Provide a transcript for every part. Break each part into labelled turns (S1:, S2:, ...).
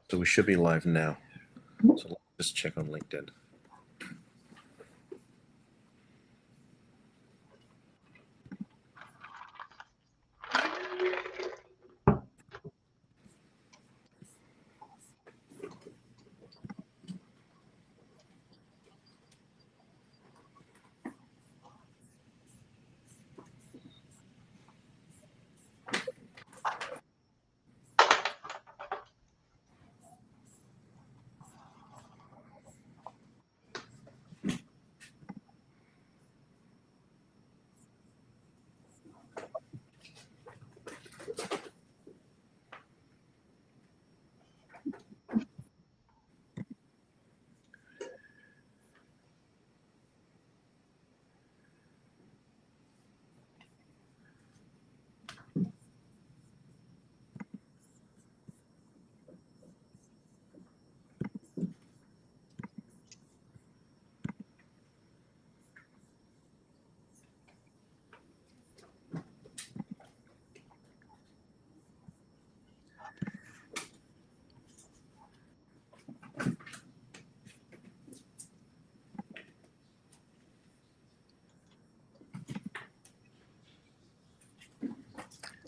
S1: So we should be live now. So let's just check on LinkedIn.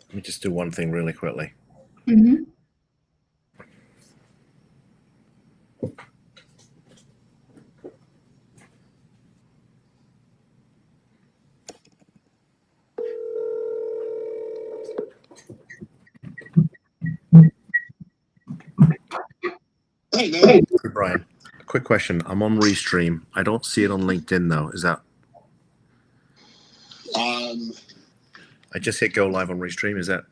S1: Let me just do one thing really quickly.
S2: Mm-hmm.
S1: Hey, Brian, a quick question. I'm on Restream. I don't see it on LinkedIn though. Is that? I just hit go live on Restream. Is that?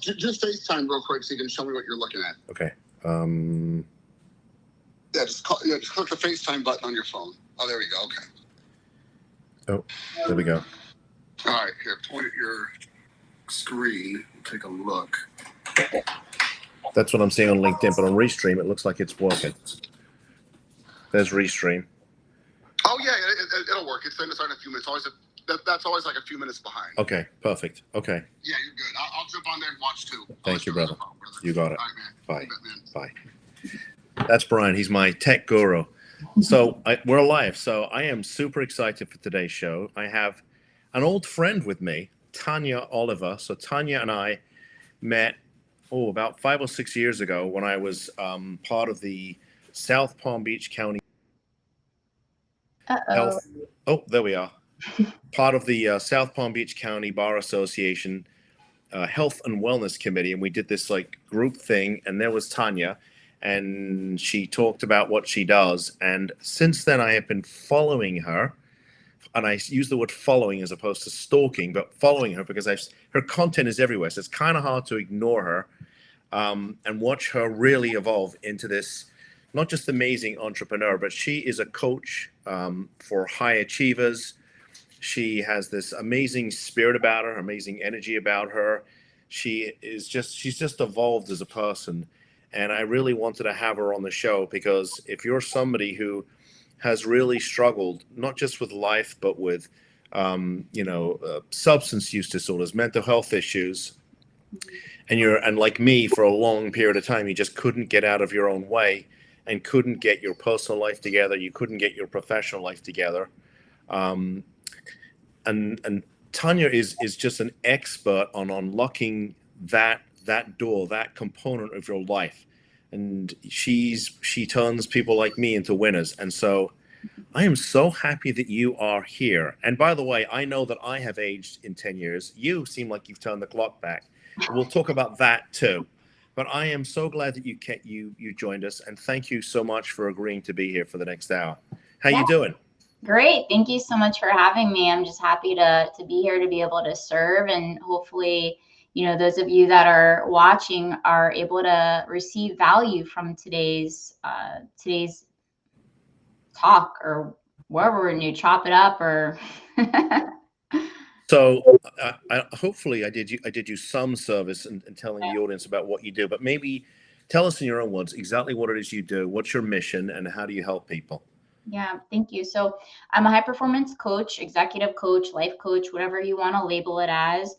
S3: Just FaceTime real quick so you can show me what you're looking at.
S1: Okay.
S3: Just click the FaceTime button on your phone. Oh, there we go. Okay.
S1: Oh, there we go.
S3: All right, here, point at your screen. Take a look.
S1: That's what I'm seeing on LinkedIn, but on Restream, it looks like it's working. There's Restream.
S3: Oh yeah, it'll work. It's going to start in a few minutes. That's always like a few minutes behind.
S1: Okay, perfect. Okay.
S3: Yeah, you're good. I'll jump on there and watch too.
S1: Thank you, brother. You got it.
S3: All right, man.
S1: Bye. Bye. That's Brian. He's my tech guru. So we're live. So I am super excited for today's show. I have an old friend with me, Tanya Oliver. So Tanya and I met about 5 or 6 years ago when I was part of the South Palm Beach County Health. Oh, there we are. Part of the South Palm Beach County Bar Association Health and Wellness Committee, and we did this like group thing. And there was Tanya, and she talked about what she does. And since then, I have been following her. And I use the word following as opposed to stalking, but following her because her content is everywhere. So it's kind of hard to ignore her and watch her really evolve into this, not just amazing entrepreneur, but she is a coach for high achievers. She has this amazing spirit about her, amazing energy about her. She's just evolved as a person. And I really wanted to have her on the show because if you're somebody who has really struggled, not just with life, but with, substance use disorders, mental health issues, and like me, for a long period of time, you just couldn't get out of your own way and couldn't get your personal life together. You couldn't get your professional life together. And Tanya is just an expert on unlocking that door, that component of your life. And she turns people like me into winners. And so I am so happy that you are here. And by the way, I know that I have aged in 10 years. You seem like you've turned the clock back. We'll talk about that too. But I am so glad that you joined us, and thank you so much for agreeing to be here for the next hour. How you doing?
S2: Great. Thank you so much for having me. I'm just happy to be here to be able to serve, and hopefully, those of you that are watching are able to receive value from today's talk, or wherever we're going to chop it up or
S1: So hopefully I did you some service in telling the audience about what you do, but maybe tell us in your own words exactly what it is you do, what's your mission, and how do you help people?
S2: Yeah, thank you. So I'm a high performance coach, executive coach, life coach, whatever you want to label it as.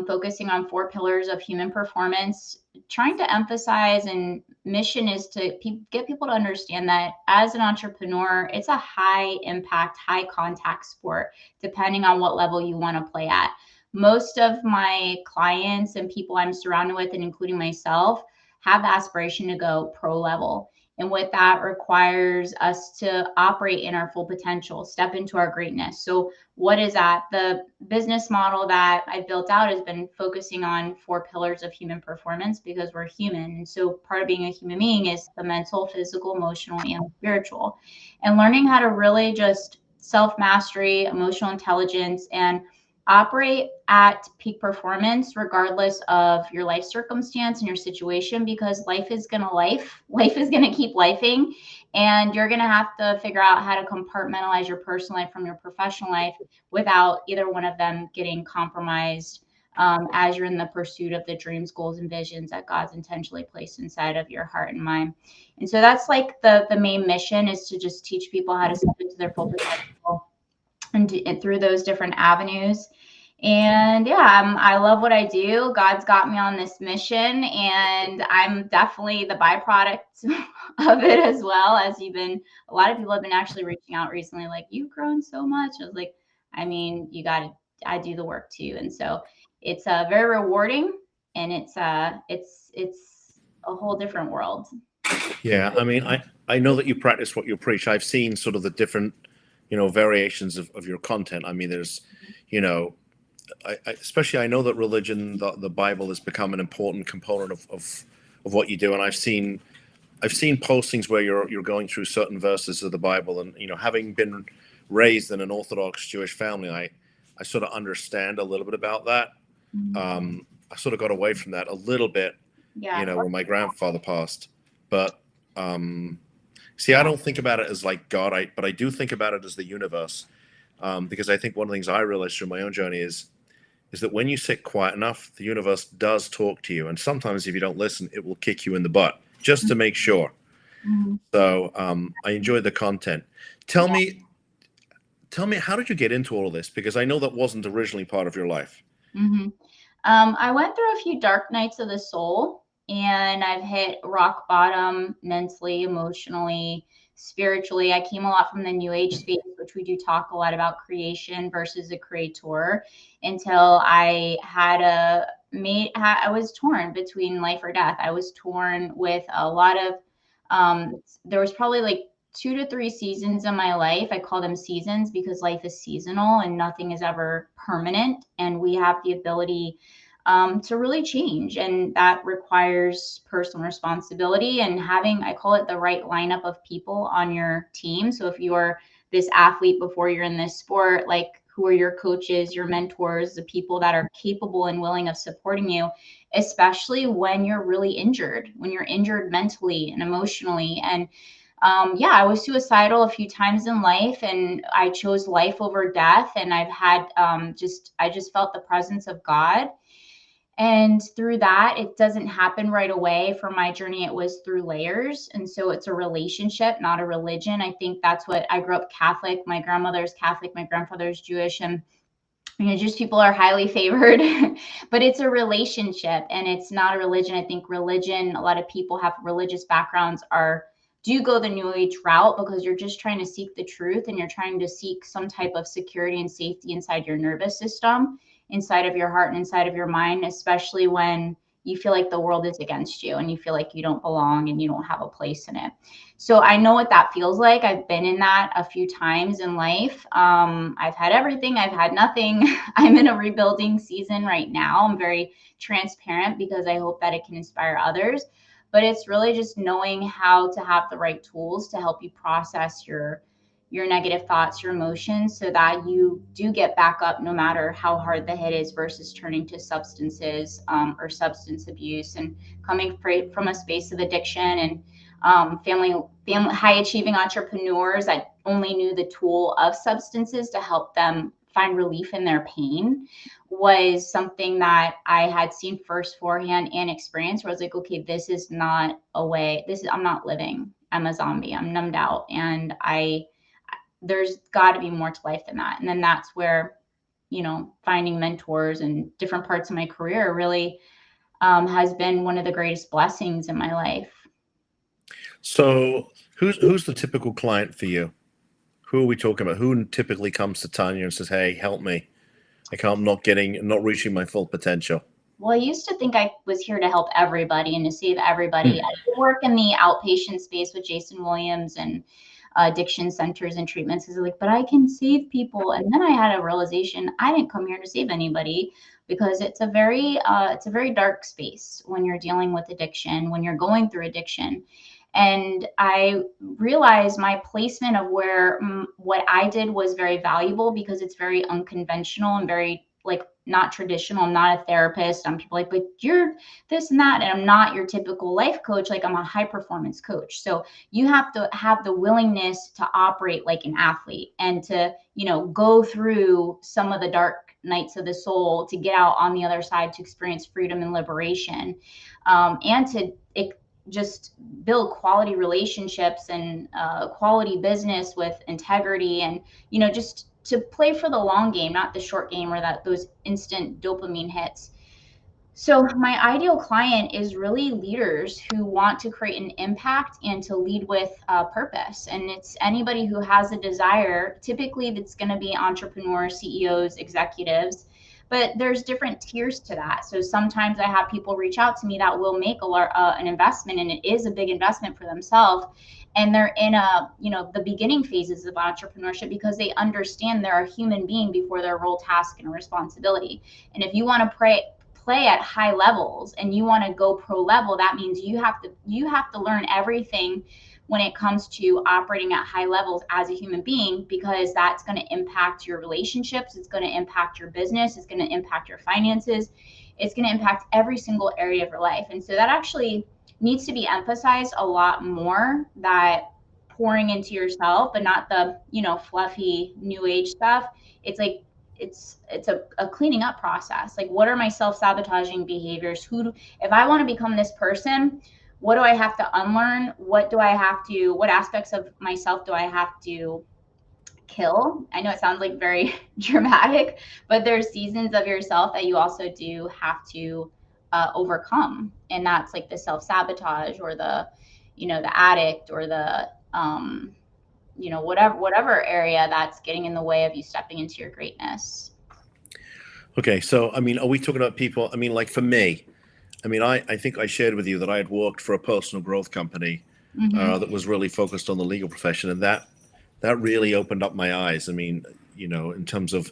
S2: focusing on 4 pillars of human performance, trying to emphasize, and mission is to get people to understand that as an entrepreneur, it's a high impact, high contact sport, depending on what level you want to play at. Most of my clients and people I'm surrounded with, and including myself, have the aspiration to go pro level. And what that requires us to operate in our full potential, step into our greatness. So what is that? The business model that I've built out has been focusing on 4 pillars of human performance, because we're human. And so part of being a human being is the mental, physical, emotional, and spiritual. And learning how to really just self-mastery, emotional intelligence, and operate at peak performance regardless of your life circumstance and your situation, because life is going to keep lifing, and you're going to have to figure out how to compartmentalize your personal life from your professional life without either one of them getting compromised, as you're in the pursuit of the dreams, goals, and visions that God's intentionally placed inside of your heart and mind. And so that's like the main mission, is to just teach people how to step into their full potential and through those different avenues. And yeah, I love what I do. God's got me on this mission, and I'm definitely the byproduct of it as well. As a lot of people have been actually reaching out recently, like, you've grown so much. I was like, I mean, I do the work too. And so it's very rewarding, and it's a whole different world.
S1: Yeah, I mean, I know that you practice what you preach. I've seen sort of the different, variations of your content. I mean, there's, especially I know that religion, the Bible, has become an important component of what you do. And I've seen postings where you're going through certain verses of the Bible, and having been raised in an Orthodox Jewish family, I sort of understand a little bit about that. I sort of got away from that a little bit, when my grandfather passed. But see, I don't think about it as like God, but I do think about it as the universe, because I think one of the things I realized through my own journey is that when you sit quiet enough, the universe does talk to you, and sometimes if you don't listen, it will kick you in the butt just to make sure. So I enjoyed the content. Tell me, how did you get into all of this? Because I know that wasn't originally part of your life.
S2: I went through a few dark nights of the soul, and I've hit rock bottom mentally, emotionally, spiritually. I came a lot from the New Age space, which we do talk a lot about creation versus a creator, until I I was torn between life or death. I was torn with a lot of, there was probably like 2 to 3 seasons in my life. I call them seasons because life is seasonal and nothing is ever permanent. And we have the ability to really change. And that requires personal responsibility and having, I call it, the right lineup of people on your team. So if you're this athlete before you're in this sport, like, who are your coaches, your mentors, the people that are capable and willing of supporting you, especially when you're really injured, when you're injured mentally and emotionally. And I was suicidal a few times in life, and I chose life over death. And I've had I just felt the presence of God. And through that, it doesn't happen right away. For my journey, it was through layers. And so it's a relationship, not a religion. I think that's what I grew up Catholic. My grandmother's Catholic, my grandfather's Jewish, and just people are highly favored, but it's a relationship and it's not a religion. I think religion, a lot of people have religious backgrounds do go the New Age route because you're just trying to seek the truth, and you're trying to seek some type of security and safety inside your nervous system, inside of your heart, and inside of your mind, especially when you feel like the world is against you and you feel like you don't belong and you don't have a place in it. So I know what that feels like. I've been in that a few times in life. I've had everything. I've had nothing. I'm in a rebuilding season right now. I'm very transparent because I hope that it can inspire others. But it's really just knowing how to have the right tools to help you process your negative thoughts, your emotions, so that you do get back up no matter how hard the hit is, versus turning to substances or substance abuse, and coming from a space of addiction. And family high achieving entrepreneurs that only knew the tool of substances to help them find relief in their pain was something that I had seen firsthand and experienced, where I was like, okay, this is not a way. I'm not living. I'm a zombie. I'm numbed out. And there's got to be more to life than that. And then that's where, finding mentors and different parts of my career really has been one of the greatest blessings in my life.
S1: So who's the typical client for you? Who are we talking about? Who typically comes to Tanya and says, "Hey, help me. I'm not reaching my full potential"?
S2: Well, I used to think I was here to help everybody and to save everybody. I work in the outpatient space with Jason Williams and addiction centers and treatments. Is like, but I can save people. And then I had a realization: I didn't come here to save anybody, because it's a very dark space when you're dealing with addiction, when you're going through addiction. And I realized my placement of where what I did was very valuable, because it's very unconventional and very not traditional. I'm not a therapist. I'm people like, but you're this and that. And I'm not your typical life coach. Like, I'm a high performance coach. So you have to have the willingness to operate like an athlete, and to, go through some of the dark nights of the soul to get out on the other side to experience freedom and liberation, and to just build quality relationships and quality business with integrity, and, just to play for the long game, not the short game or those instant dopamine hits. So my ideal client is really leaders who want to create an impact and to lead with purpose. And it's anybody who has a desire. Typically, that's going to be entrepreneurs, CEOs, executives. But there's different tiers to that. So sometimes I have people reach out to me that will make an investment, and it is a big investment for themselves. And they're in the beginning phases of entrepreneurship, because they understand they're a human being before their role, task, and responsibility. And if you want to play at high levels and you want to go pro level, that means you have to learn everything when it comes to operating at high levels as a human being, because that's going to impact your relationships. It's going to impact your business. It's going to impact your finances. It's going to impact every single area of your life. And so that actually needs to be emphasized a lot more, that pouring into yourself, but not the, fluffy new age stuff. It's like, it's a cleaning up process. Like, what are my self-sabotaging behaviors? If I want to become this person, what do I have to unlearn? What aspects of myself do I have to kill? I know it sounds like very dramatic, but there's seasons of yourself that you also do have to overcome. And that's like the self-sabotage, or the addict, or the, whatever area that's getting in the way of you stepping into your greatness.
S1: Okay. So, are we talking about people? Like for me, I think I shared with you that I had worked for a personal growth company that was really focused on the legal profession. And that really opened up my eyes. In terms of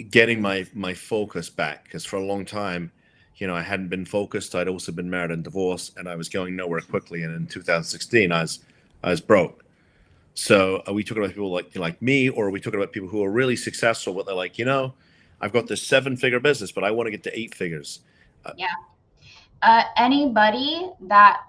S1: getting my focus back, because for a long time, I hadn't been focused. I'd also been married and divorced, and I was going nowhere quickly. And in 2016, I was broke. So are we talking about people like me, or are we talking about people who are really successful, but they're like, I've got this 7-figure business, but I want to get to 8 figures?
S2: Anybody that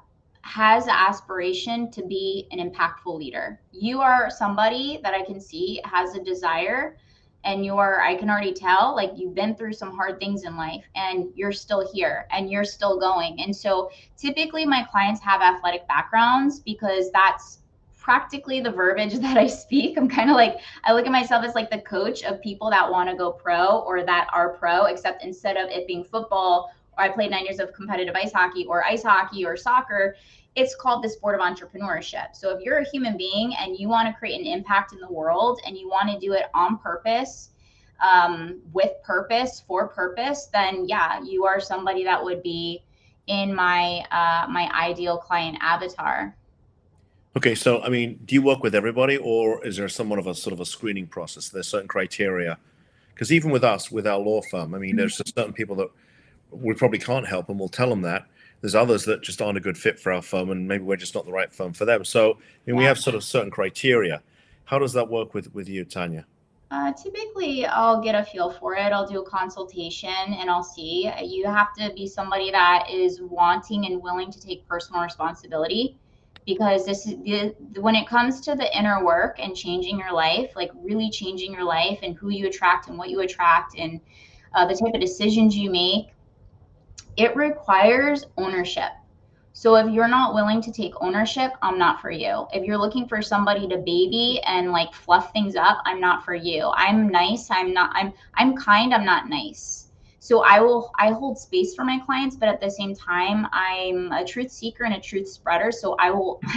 S2: has the aspiration to be an impactful leader. You are somebody that I can see has a desire, and I can already tell, like, you've been through some hard things in life, and you're still here and you're still going. And so typically my clients have athletic backgrounds, because that's practically the verbiage that I speak. I'm kind of like, I look at myself as like the coach of people that want to go pro, or that are pro, except instead of it being football, or I played 9 years of competitive ice hockey or soccer, it's called the sport of entrepreneurship. So if you're a human being and you want to create an impact in the world, and you want to do it on purpose, with purpose, for purpose, then yeah, you are somebody that would be in my ideal client avatar.
S1: Okay. So, do you work with everybody, or is there somewhat of a sort of a screening process? There's certain criteria, because even with us, with our law firm, there's just certain people that we probably can't help, and we'll tell them that. There's others that just aren't a good fit for our firm, and maybe we're just not the right firm for them. So, we have sort of certain criteria. How does that work with you, Tanya?
S2: Typically, I'll get a feel for it. I'll do a consultation, and I'll see. You have to be somebody that is wanting and willing to take personal responsibility, because when it comes to the inner work and changing your life, like really changing your life and who you attract and what you attract, and the type of decisions you make, it requires ownership. So if you're not willing to take ownership, I'm not for you. If you're looking for somebody to baby and like fluff things up, I'm not for you. I'm nice. I'm kind. I'm not nice. So I hold space for my clients, but at the same time, I'm a truth seeker and a truth spreader. So I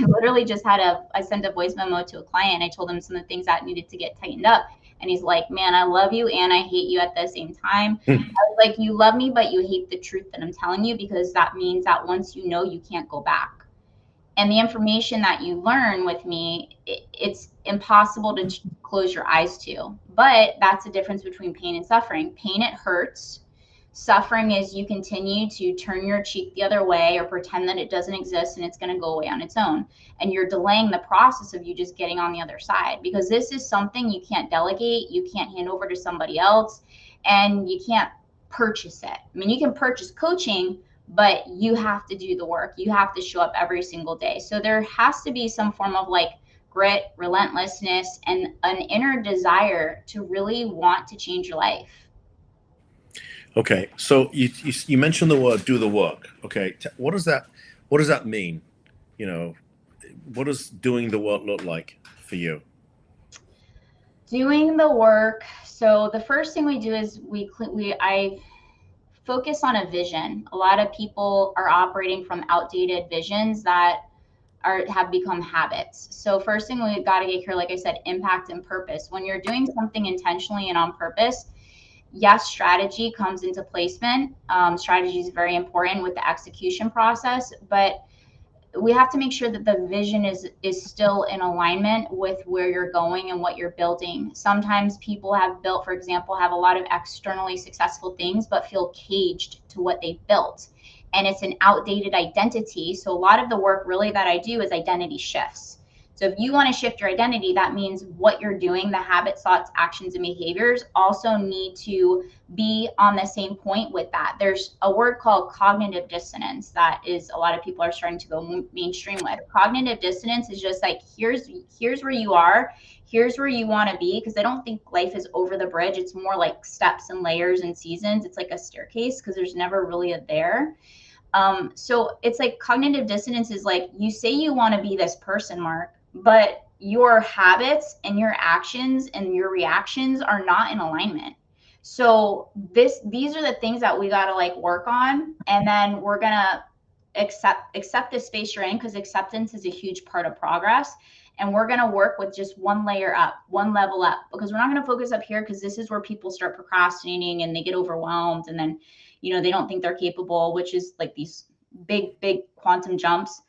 S2: literally just I sent a voice memo to a client. I told him some of the things that needed to get tightened up. And he's like, man, I love you and I hate you at the same time. I was like, you love me, but you hate the truth that I'm telling you, because that means that once you know, you can't go back. And the information that you learn with me, it's impossible to close your eyes to. But that's the difference between pain and suffering. Pain, it hurts. Suffering is you continue to turn your cheek the other way or pretend that it doesn't exist and it's going to go away on its own. And you're delaying the process of you just getting on the other side, because this is something you can't delegate, you can't hand over to somebody else, and you can't purchase it. I mean, you can purchase coaching, but you have to do the work. You have to show up every single day. So there has to be some form of like grit, relentlessness, and an inner desire to really want to change your life.
S1: Okay, so you mentioned the word "do the work." Okay, what does that mean? You know, what does doing the work look like for you?
S2: Doing the work. So the first thing we do is I focus on a vision. A lot of people are operating from outdated visions that have become habits. So first thing we got to get here, like I said, impact and purpose. When you're doing something intentionally and on purpose, yes, strategy comes into placement. Strategy is very important with the execution process, but we have to make sure that the vision is still in alignment with where you're going and what you're building. Sometimes people have built, for example, have a lot of externally successful things, but feel caged to what they've built. And it's an outdated identity. So a lot of the work really that I do is identity shifts. So if you want to shift your identity, that means what you're doing, the habits, thoughts, actions, and behaviors also need to be on the same point with that. There's a word called cognitive dissonance that is a lot of people are starting to go mainstream with. Cognitive dissonance is just like, here's where you are, here's where you want to be, because I don't think life is over the bridge. It's more like steps and layers and seasons. It's like a staircase, because there's never really a there. So it's like cognitive dissonance is like, you say you want to be this person, Mark, but your habits and your actions and your reactions are not in alignment. So these are the things that we got to like work on, and then we're going to accept the space you're in, because acceptance is a huge part of progress. And we're going to work with just one layer up, one level up, because we're not going to focus up here, because this is where people start procrastinating and they get overwhelmed, and then they don't think they're capable, which is like these big quantum jumps.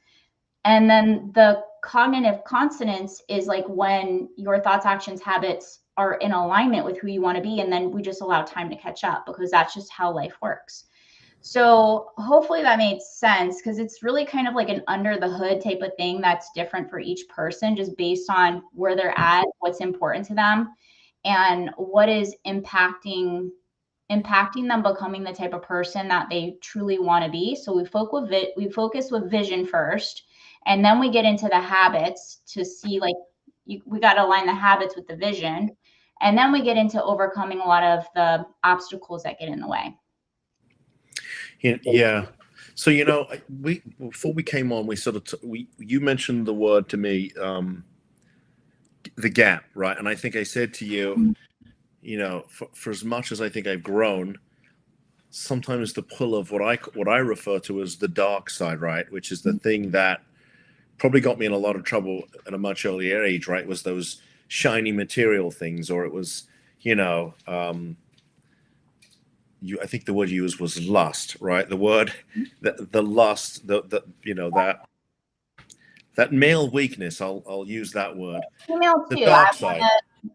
S2: And then the cognitive consonance is like when your thoughts, actions, habits are in alignment with who you want to be. And then we just allow time to catch up, because that's just how life works. So hopefully that made sense, because it's really kind of like an under the hood type of thing that's different for each person, just based on where they're at, what's important to them, and what is impacting them becoming the type of person that they truly want to be. So we focus with vision first, and then we get into the habits to see like we got to align the habits with the vision, and then we get into overcoming a lot of the obstacles that get in the way.
S1: Yeah. So before we came on, we sort of you mentioned the word to me, the gap, right? And I think I said to you, for as much as I think I've grown, sometimes the pull of what I refer to as the dark side, right, which is the thing that probably got me in a lot of trouble at a much earlier age, right, was those shiny material things, or it was, I think the word you used was lust, right? The word, the lust, that male weakness. I'll use that word.
S2: Female
S1: the
S2: too.
S1: Dark side.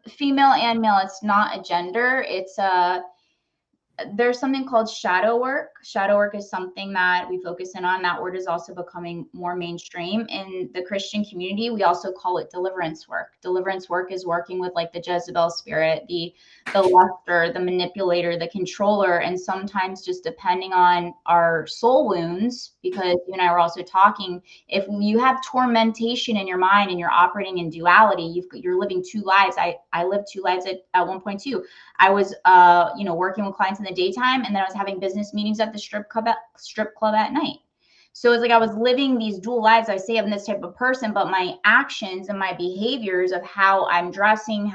S2: Female and male. It's not a gender. It's there's something called shadow work. Shadow work is something that we focus in on. That word is also becoming more mainstream in the Christian community. We also call it deliverance work. Deliverance work is working with like the Jezebel spirit, the luster, the manipulator, the controller, and sometimes just depending on our soul wounds, because you and I were also talking, if you have tormentation in your mind and you're operating in duality, you're living two lives. I lived two lives at one point too. I was, working with clients in the daytime, and then I was having business meetings at the strip club at night. So it's like I was living these dual lives. I say I'm this type of person, but my actions and my behaviors of how I'm dressing,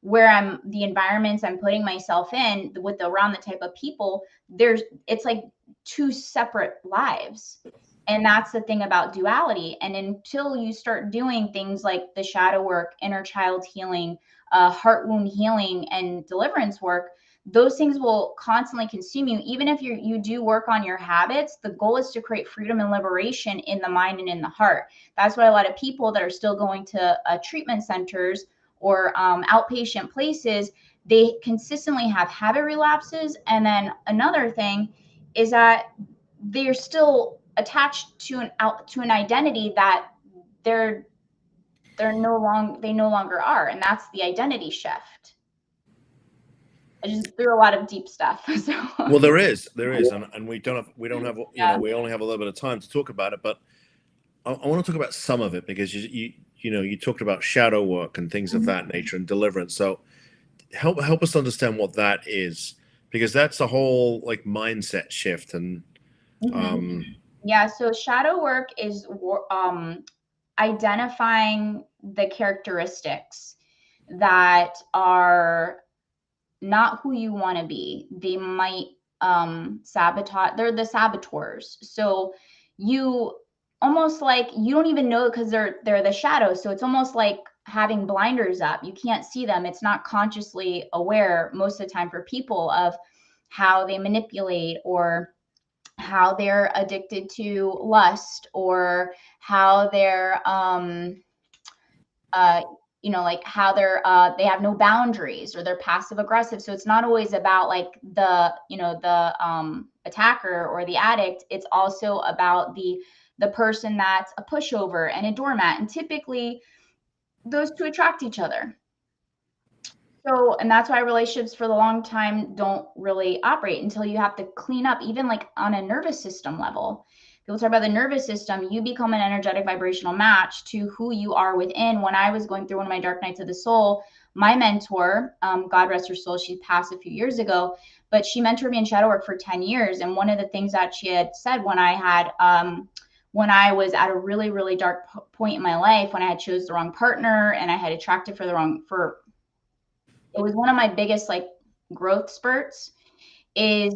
S2: where I'm, the environments I'm putting myself in with around the type of people, it's like two separate lives. And that's the thing about duality. And until you start doing things like the shadow work, inner child healing, heart wound healing, and deliverance work, those things will constantly consume you. Even if you do work on your habits, the goal is to create freedom and liberation in the mind and in the heart. That's why a lot of people that are still going to treatment centers or outpatient places, they consistently have habit relapses. And then another thing is that they're still attached to an identity that they no longer are, and that's the identity shift. I just threw a lot of deep stuff. So.
S1: Well, there is, and we don't have, we only have a little bit of time to talk about it, but I want to talk about some of it, because you talked about shadow work and things of that nature and deliverance. So help us understand what that is, because that's a whole like mindset shift. And
S2: yeah, so shadow work is identifying the characteristics that are not who you want to be. They might sabotage. They're the saboteurs. So you almost like you don't even know, because they're the shadows. So it's almost like having blinders up. You can't see them. It's not consciously aware most of the time for people of how they manipulate, or how they're addicted to lust, or how they're like how they have no boundaries, or they're passive aggressive. So it's not always about like the attacker or the addict. It's also about the person that's a pushover and a doormat, and typically those two attract each other. So, and that's why relationships for the long time don't really operate until you have to clean up, even like on a nervous system level. People talk about the nervous system. You become an energetic vibrational match to who you are within. When I was going through one of my dark nights of the soul, my mentor, God rest her soul, she passed a few years ago, but she mentored me in shadow work for 10 years. And one of the things that she had said when I was at a really, really dark point in my life, when I had chose the wrong partner and I had attracted it was one of my biggest like growth spurts, is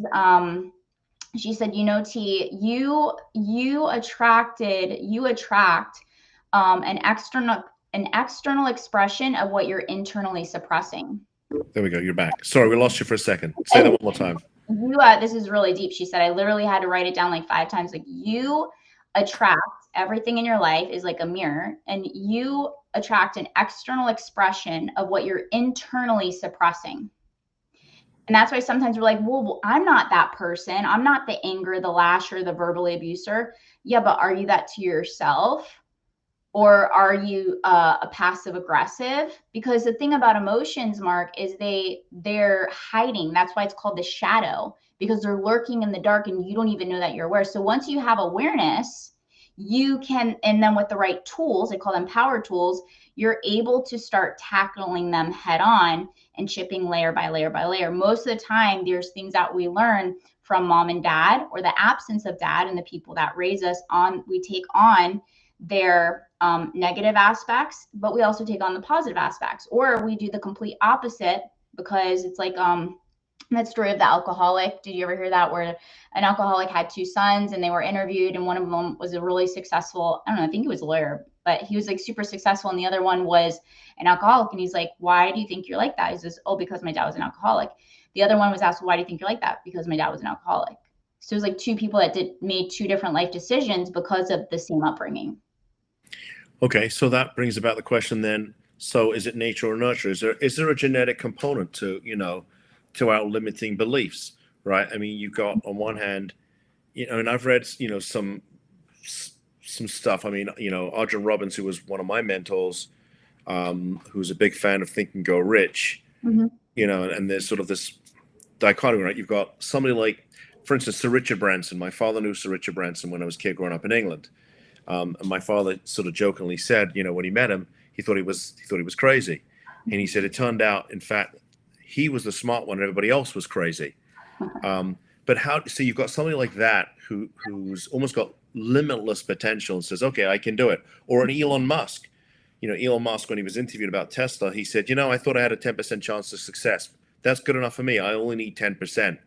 S2: she said, T, you attract an external expression of what you're internally suppressing.
S1: There we go. You're back. Sorry, we lost you for a second. Say that one more time.
S2: This is really deep. She said, I literally had to write it down like 5 times. Like, you attract everything in your life is like a mirror, and you attract an external expression of what you're internally suppressing. And that's why sometimes we're like, well, I'm not that person. I'm not the anger, the lasher, the verbally abuser. Yeah, but are you that to yourself? Or are you a passive aggressive? Because the thing about emotions, Mark, is they're hiding. That's why it's called the shadow, because they're lurking in the dark and you don't even know that you're aware. So once you have awareness, you can, and then with the right tools, they call them power tools, you're able to start tackling them head on and chipping layer by layer by layer. Most of the time, there's things that we learn from mom and dad, or the absence of dad and the people that raise us on. We take on their negative aspects, but we also take on the positive aspects, or we do the complete opposite, because it's like that story of the alcoholic. Did you ever hear that, where an alcoholic had 2 sons and they were interviewed, and one of them was a really successful, I don't know, I think he was a lawyer, but he was like super successful, and the other one was an alcoholic. And he's like, why do you think you're like that? He says, oh, because my dad was an alcoholic. The other one was asked, why do you think you're like that? Because my dad was an alcoholic. So it was like 2 people that made 2 different life decisions because of the same upbringing.
S1: Okay, so that brings about the question then. So is it nature or nurture? Is there a genetic component to to our limiting beliefs, right? I mean, you've got on one hand, and I've read some stuff. I mean, Arjun Robbins, who was one of my mentors, who's a big fan of Think and Go Rich, and there's sort of this dichotomy, right? You've got somebody like, for instance, Sir Richard Branson. My father knew Sir Richard Branson when I was a kid growing up in England. And my father sort of jokingly said, when he met him, he thought he was crazy. And he said, it turned out, in fact, he was the smart one and everybody else was crazy. But so you've got somebody like that who's almost got limitless potential and says, okay, I can do it. Or an Elon Musk. Elon Musk, when he was interviewed about Tesla, he said, I thought I had a 10% chance of success. That's good enough for me. I only need 10%.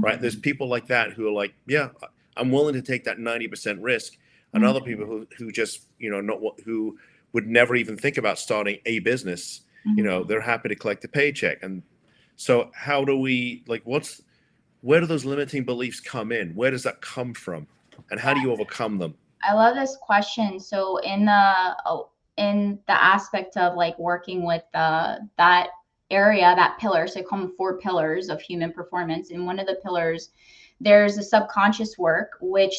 S1: Right? There's people like that who are like, yeah, I'm willing to take that 90% risk. And other people who just, who would never even think about starting a business, they're happy to collect a paycheck. And so how do we, where do those limiting beliefs come in? Where does that come from? And how do you overcome them?
S2: I love this question. So in the aspect of like working with that area, that pillar, so I call them 4 pillars of human performance. And one of the pillars, there's a subconscious work, which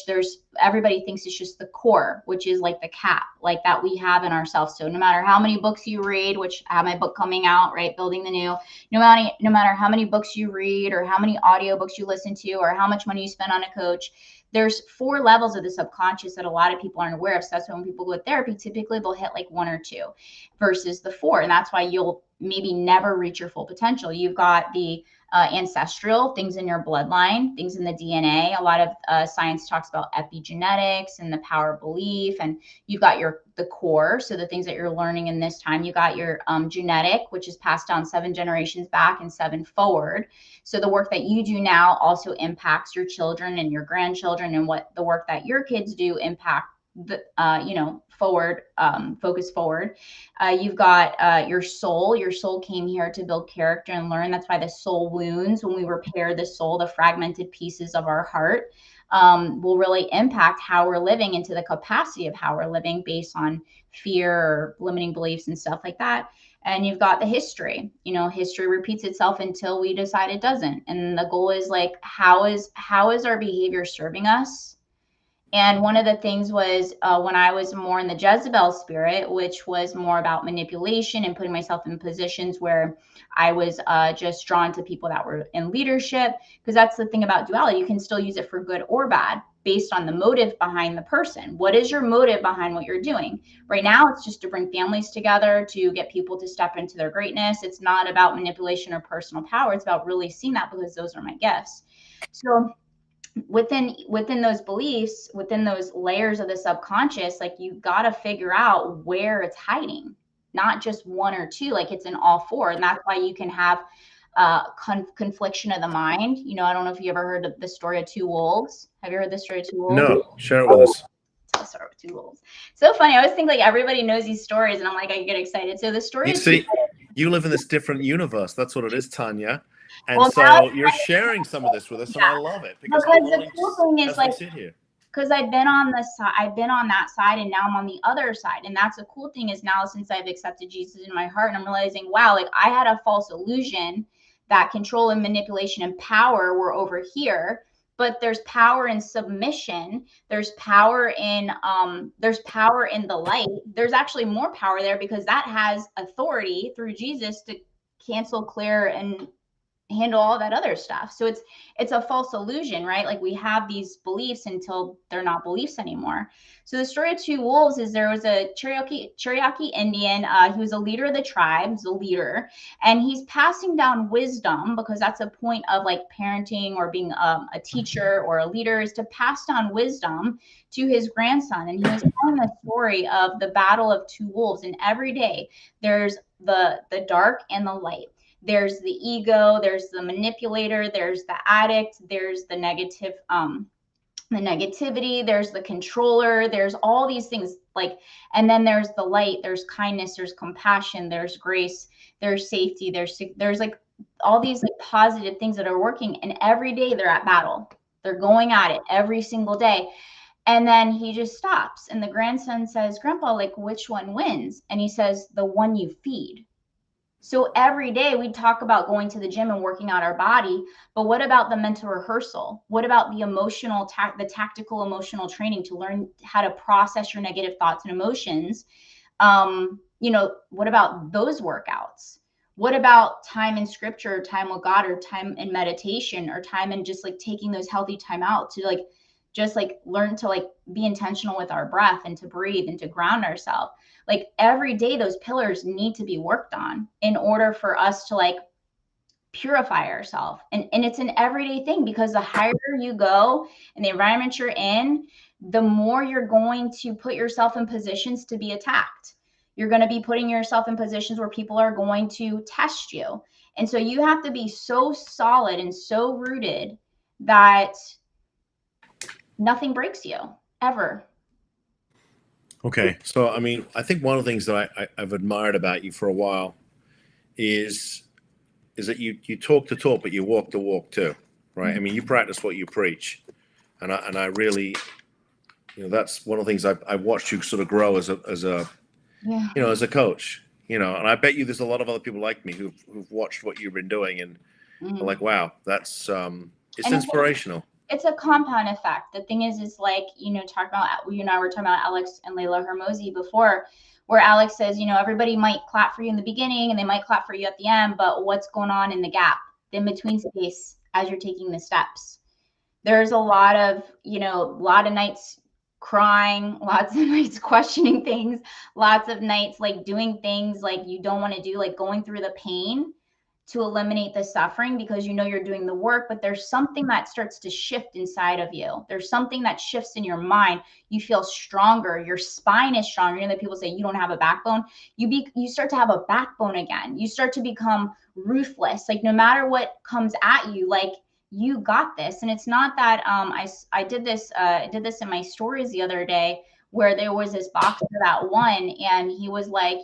S2: everybody thinks it's just the core, which is like the cap, like that we have in ourselves. So no matter how many books you read, which I have my book coming out, right? Building the New, no matter how many books you read or how many audiobooks you listen to or how much money you spend on a coach, there's 4 levels of the subconscious that a lot of people aren't aware of. So that's why when people go to therapy, typically they'll hit like 1 or 2 versus the 4. And that's why you'll maybe never reach your full potential. You've got the ancestral things in your bloodline, things in the DNA. A lot of science talks about epigenetics and the power of belief. And you've got the core. So the things that you're learning in this time, you got your genetic, which is passed down 7 generations back and 7 forward. So the work that you do now also impacts your children and your grandchildren, and what the work that your kids do impact the forward, focus forward. You've got your soul. Your soul came here to build character and learn. That's why the soul wounds, when we repair the soul, the fragmented pieces of our heart, will really impact how we're living, into the capacity of how we're living based on fear or limiting beliefs and stuff like that. And you've got the history. History repeats itself until we decide it doesn't. And the goal is like, how is our behavior serving us? And one of the things was when I was more in the Jezebel spirit, which was more about manipulation and putting myself in positions where I was just drawn to people that were in leadership. Because that's the thing about duality. You can still use it for good or bad based on the motive behind the person. What is your motive behind what you're doing? Right now, it's just to bring families together, to get people to step into their greatness. It's not about manipulation or personal power. It's about really seeing that, because those are my gifts. So within those beliefs, within those layers of the subconscious, like you've got to figure out where it's hiding, not just 1 or 2, like it's in all 4. And that's why you can have confliction of the mind. I don't know if you ever heard of the story of 2 wolves. Have you heard the story of 2 wolves?
S1: No, share it with us.
S2: I'll start with 2 wolves. So funny. I always think like everybody knows these stories, and I'm like, I get excited. So the story
S1: you live in this different universe. That's what it is, Tanya. And
S2: well,
S1: so you're sharing some of this with us, and I love it, because
S2: the cool thing is, like,
S1: sit here,
S2: because I've been on that side, and now I'm on the other side. And that's the cool thing, is now since I've accepted Jesus in my heart, and I'm realizing, wow, like I had a false illusion that control and manipulation and power were over here. But there's power in submission. There's power in the light. There's actually more power there, because that has authority through Jesus to cancel, clear, and handle all that other stuff. So it's a false illusion, right? Like we have these beliefs until they're not beliefs anymore. So the story of 2 wolves is, there was a Cherokee Indian. He was a leader of the tribe, and he's passing down wisdom, because that's a point of like parenting or being a teacher or a leader, is to pass down wisdom to his grandson. And he was telling the story of the battle of 2 wolves. And every day there's the dark and the light. There's the ego, there's the manipulator, there's the addict, there's the negative, the negativity, there's the controller, there's all these things, like, and then there's the light, there's kindness, there's compassion, there's grace, there's safety, there's like all these like positive things that are working. And every day they're at battle. They're going at it every single day. And then he just stops. And the grandson says, Grandpa, like, which one wins? And he says, the one you feed. So every day we talk about going to the gym and working out our body, but what about the mental rehearsal? What about the emotional, the tactical emotional training to learn how to process your negative thoughts and emotions? What about those workouts? What about time in scripture, or time with God, or time in meditation, or time in just like taking those healthy time out to like, just like learn to like be intentional with our breath, and to breathe, and to ground ourselves. Like every day, those pillars need to be worked on in order for us to like purify ourselves. And it's an everyday thing, because the higher you go and the environment you're in, the more you're going to put yourself in positions to be attacked. You're going to be putting yourself in positions where people are going to test you. And so you have to be so solid and so rooted that nothing breaks you ever.
S1: Okay. So, I mean, I think one of the things that I've admired about you for a while is that you talk the talk, but you walk the walk too, right? I mean, you practice what you preach. And I really, that's one of the things I've watched you sort of grow as a
S2: Yeah.
S1: as a coach, and I bet you there's a lot of other people like me who've watched what you've been doing and are like, wow, that's, it's inspirational.
S2: It's a compound effect. The thing is like, talking about, you and I were talking about Alex and Layla Hermosi before, where Alex says, everybody might clap for you in the beginning and they might clap for you at the end, but what's going on in the gap, the in between space as you're taking the steps? There's a lot of nights crying, lots of nights questioning things, lots of nights like doing things like you don't want to do, like going through the pain to eliminate the suffering because you're doing the work, but there's something that starts to shift inside of you. There's something that shifts in your mind. You feel stronger. Your spine is stronger. That people say you don't have a backbone. You start to have a backbone again. You start to become ruthless. Like no matter what comes at you, like you got this. And it's not that I did this in my stories the other day where there was this boxer that won, and he was like,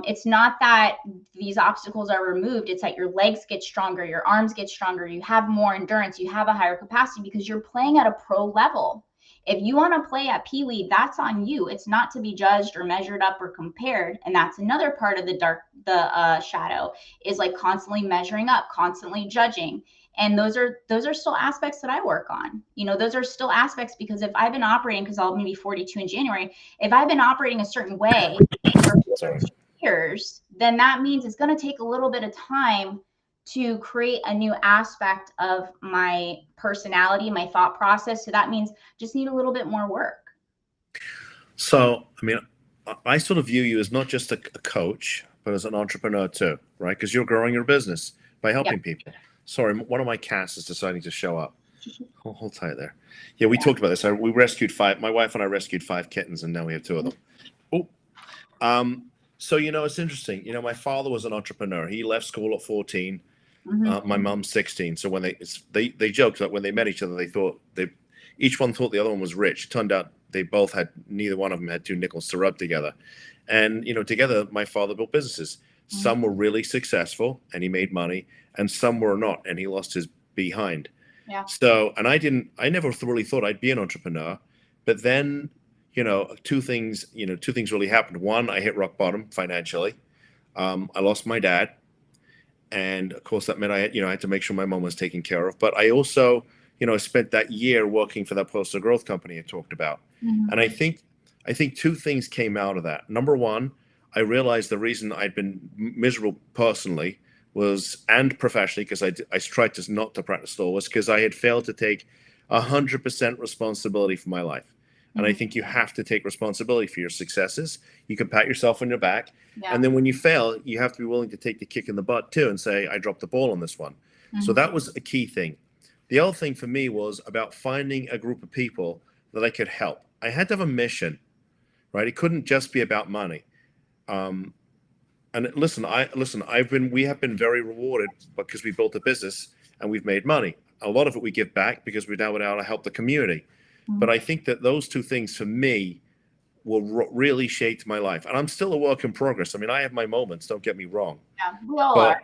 S2: it's not that these obstacles are removed. It's that your legs get stronger, your arms get stronger, you have more endurance, you have a higher capacity because you're playing at a pro level. If you want to play at Pee Wee, that's on you. It's not to be judged or measured up or compared. And that's another part of the shadow is like constantly measuring up, constantly judging. And those are still aspects that I work on. Those are still aspects because if I've been operating, because I'll maybe 42 in January, if I've been operating a certain way for years, then that means it's going to take a little bit of time to create a new aspect of my personality, my thought process. So that means just need a little bit more work.
S1: So, I mean, I sort of view you as not just a coach, but as an entrepreneur too, right? Because you're growing your business by helping people. Sorry, one of my cats is deciding to show up. Hold tight there. Yeah, we talked about this. We rescued 5. My wife and I rescued 5 kittens, and now we have 2 of them. So, it's interesting. My father was an entrepreneur. He left school at 14. My mom's 16. So when they joked that when they met each other, each one thought the other one was rich. It turned out neither one of them had 2 nickels to rub together. And, together, my father built businesses. Some were really successful and he made money, and some were not, and he lost his behind.
S2: Yeah.
S1: So, and I never really thought I'd be an entrepreneur, but then, 2 things really happened. One, I hit rock bottom financially. I lost my dad. And of course that meant I had to make sure my mom was taken care of. But I also, spent that year working for that personal growth company I talked about. And I think 2 things came out of that. Number one, I realized the reason I'd been miserable personally and professionally, because I tried to not to practice law, was because I had failed to take 100% responsibility for my life. And I think you have to take responsibility for your successes. You can pat yourself on your back. Yeah. And then when you fail, you have to be willing to take the kick in the butt too and say, I dropped the ball on this one. So that was a key thing. The other thing for me was about finding a group of people that I could help. I had to have a mission, right? It couldn't just be about money. And listen, we have been very rewarded because we built a business and we've made money. A lot of it we give back because we've now been able to help the community. But I think that those 2 things for me will really shape my life. And I'm still a work in progress. I mean, I have my moments, don't get me wrong.
S2: Yeah, we all are.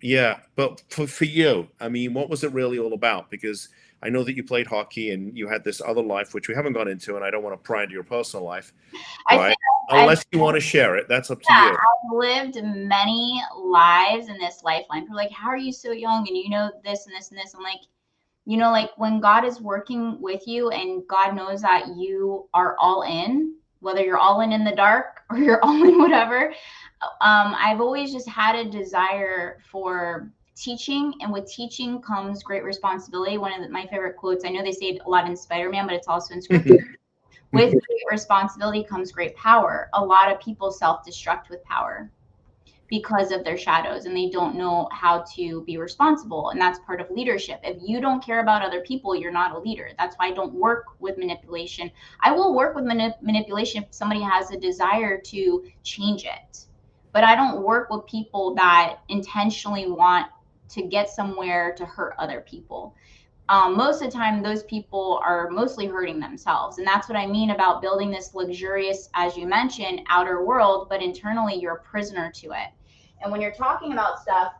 S1: Yeah, but for you, I mean, what was it really all about? Because I know that you played hockey and you had this other life, which we haven't gone into, and I don't want to pry into your personal life. Right? Unless you want to share it, that's up to you.
S2: I've lived many lives in this lifeline. People are like, how are you so young? And this and this and this. I'm like, like when God is working with you and God knows that you are all in, whether you're all in the dark or you're all in whatever, I've always just had a desire for teaching, and with teaching comes great responsibility. One of my favorite quotes, I know they say it a lot in Spider-Man, but it's also in scripture. With great responsibility comes great power. A lot of people self-destruct with power because of their shadows, and they don't know how to be responsible. And that's part of leadership. If you don't care about other people, you're not a leader. That's why I don't work with manipulation. I will work with manipulation if somebody has a desire to change it, but I don't work with people that intentionally want to get somewhere to hurt other people. Most of the time, those people are mostly hurting themselves. And that's what I mean about building this luxurious, as you mentioned, outer world, but internally you're a prisoner to it. And when you're talking about stuff,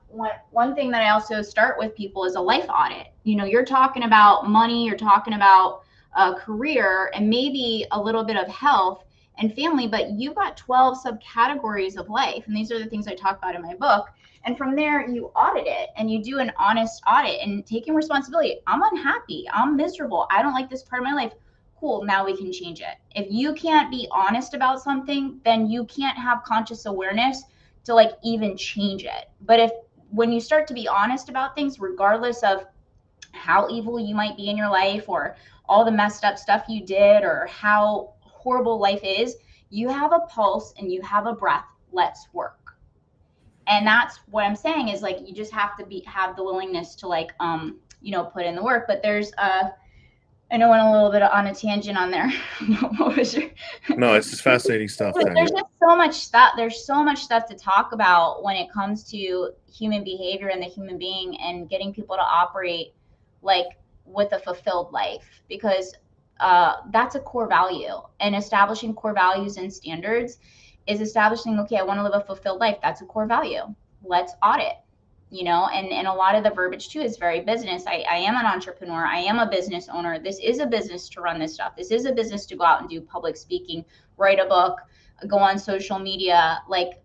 S2: one thing that I also start with people is a life audit. You know, you're talking about money, you're talking about a career, and maybe a little bit of health and family, but you've got 12 subcategories of life. And these are the things I talk about in my book. And from there, you audit it and you do an honest audit and taking responsibility. I'm unhappy. I'm miserable. I don't like this part of my life. Cool. Now we can change it. If you can't be honest about something, then you can't have conscious awareness to like even change it. But when you start to be honest about things, regardless of how evil you might be in your life or all the messed up stuff you did or how horrible life is, you have a pulse and you have a breath. Let's work. And that's what I'm saying is like, you just have to have the willingness to like, put in the work. But there's, I know I went a little bit on a tangent on there. What was your?
S1: No, it's just fascinating stuff.
S2: There's just so much stuff. There's so much stuff to talk about when it comes to human behavior and the human being and getting people to operate like with a fulfilled life, because that's a core value. And establishing core values and standards is establishing, okay, I want to live a fulfilled life. That's a core value. Let's audit, and a lot of the verbiage too is very business. I am an entrepreneur. I am a business owner. This is a business to run this stuff. This is a business to go out and do public speaking, write a book, go on social media, like,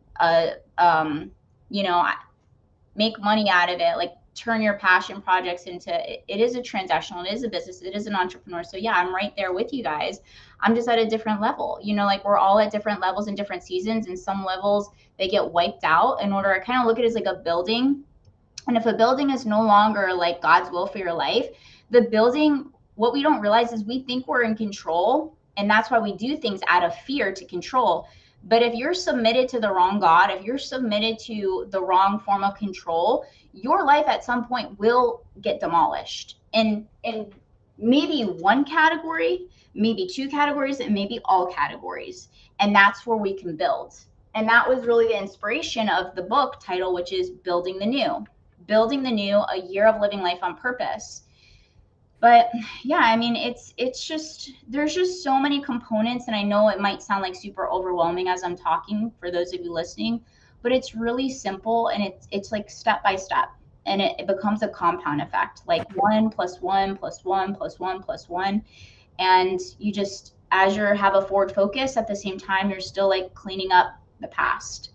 S2: make money out of it, like turn your passion projects into, it is a transactional, it is a business, it is an entrepreneur. So yeah, I'm right there with you guys. I'm just at a different level, like we're all at different levels in different seasons, and some levels they get wiped out. In order, I kind of look at it as like a building. And if a building is no longer like God's will for your life, the building, what we don't realize is we think we're in control, and that's why we do things out of fear to control. But if you're submitted to the wrong God, if you're submitted to the wrong form of control, your life at some point will get demolished. And maybe one category, maybe two categories, and maybe all categories. And that's where we can build. And that was really the inspiration of the book title, which is Building the New. Building the New, a year of living life on purpose. But yeah, I mean, it's just, there's just so many components, and I know it might sound like super overwhelming as I'm talking for those of you listening, but it's really simple, and it's like step by step, and it becomes a compound effect, like 1 + 1 + 1 + 1 + 1. And you just, as you have a forward focus, at the same time, you're still like cleaning up the past,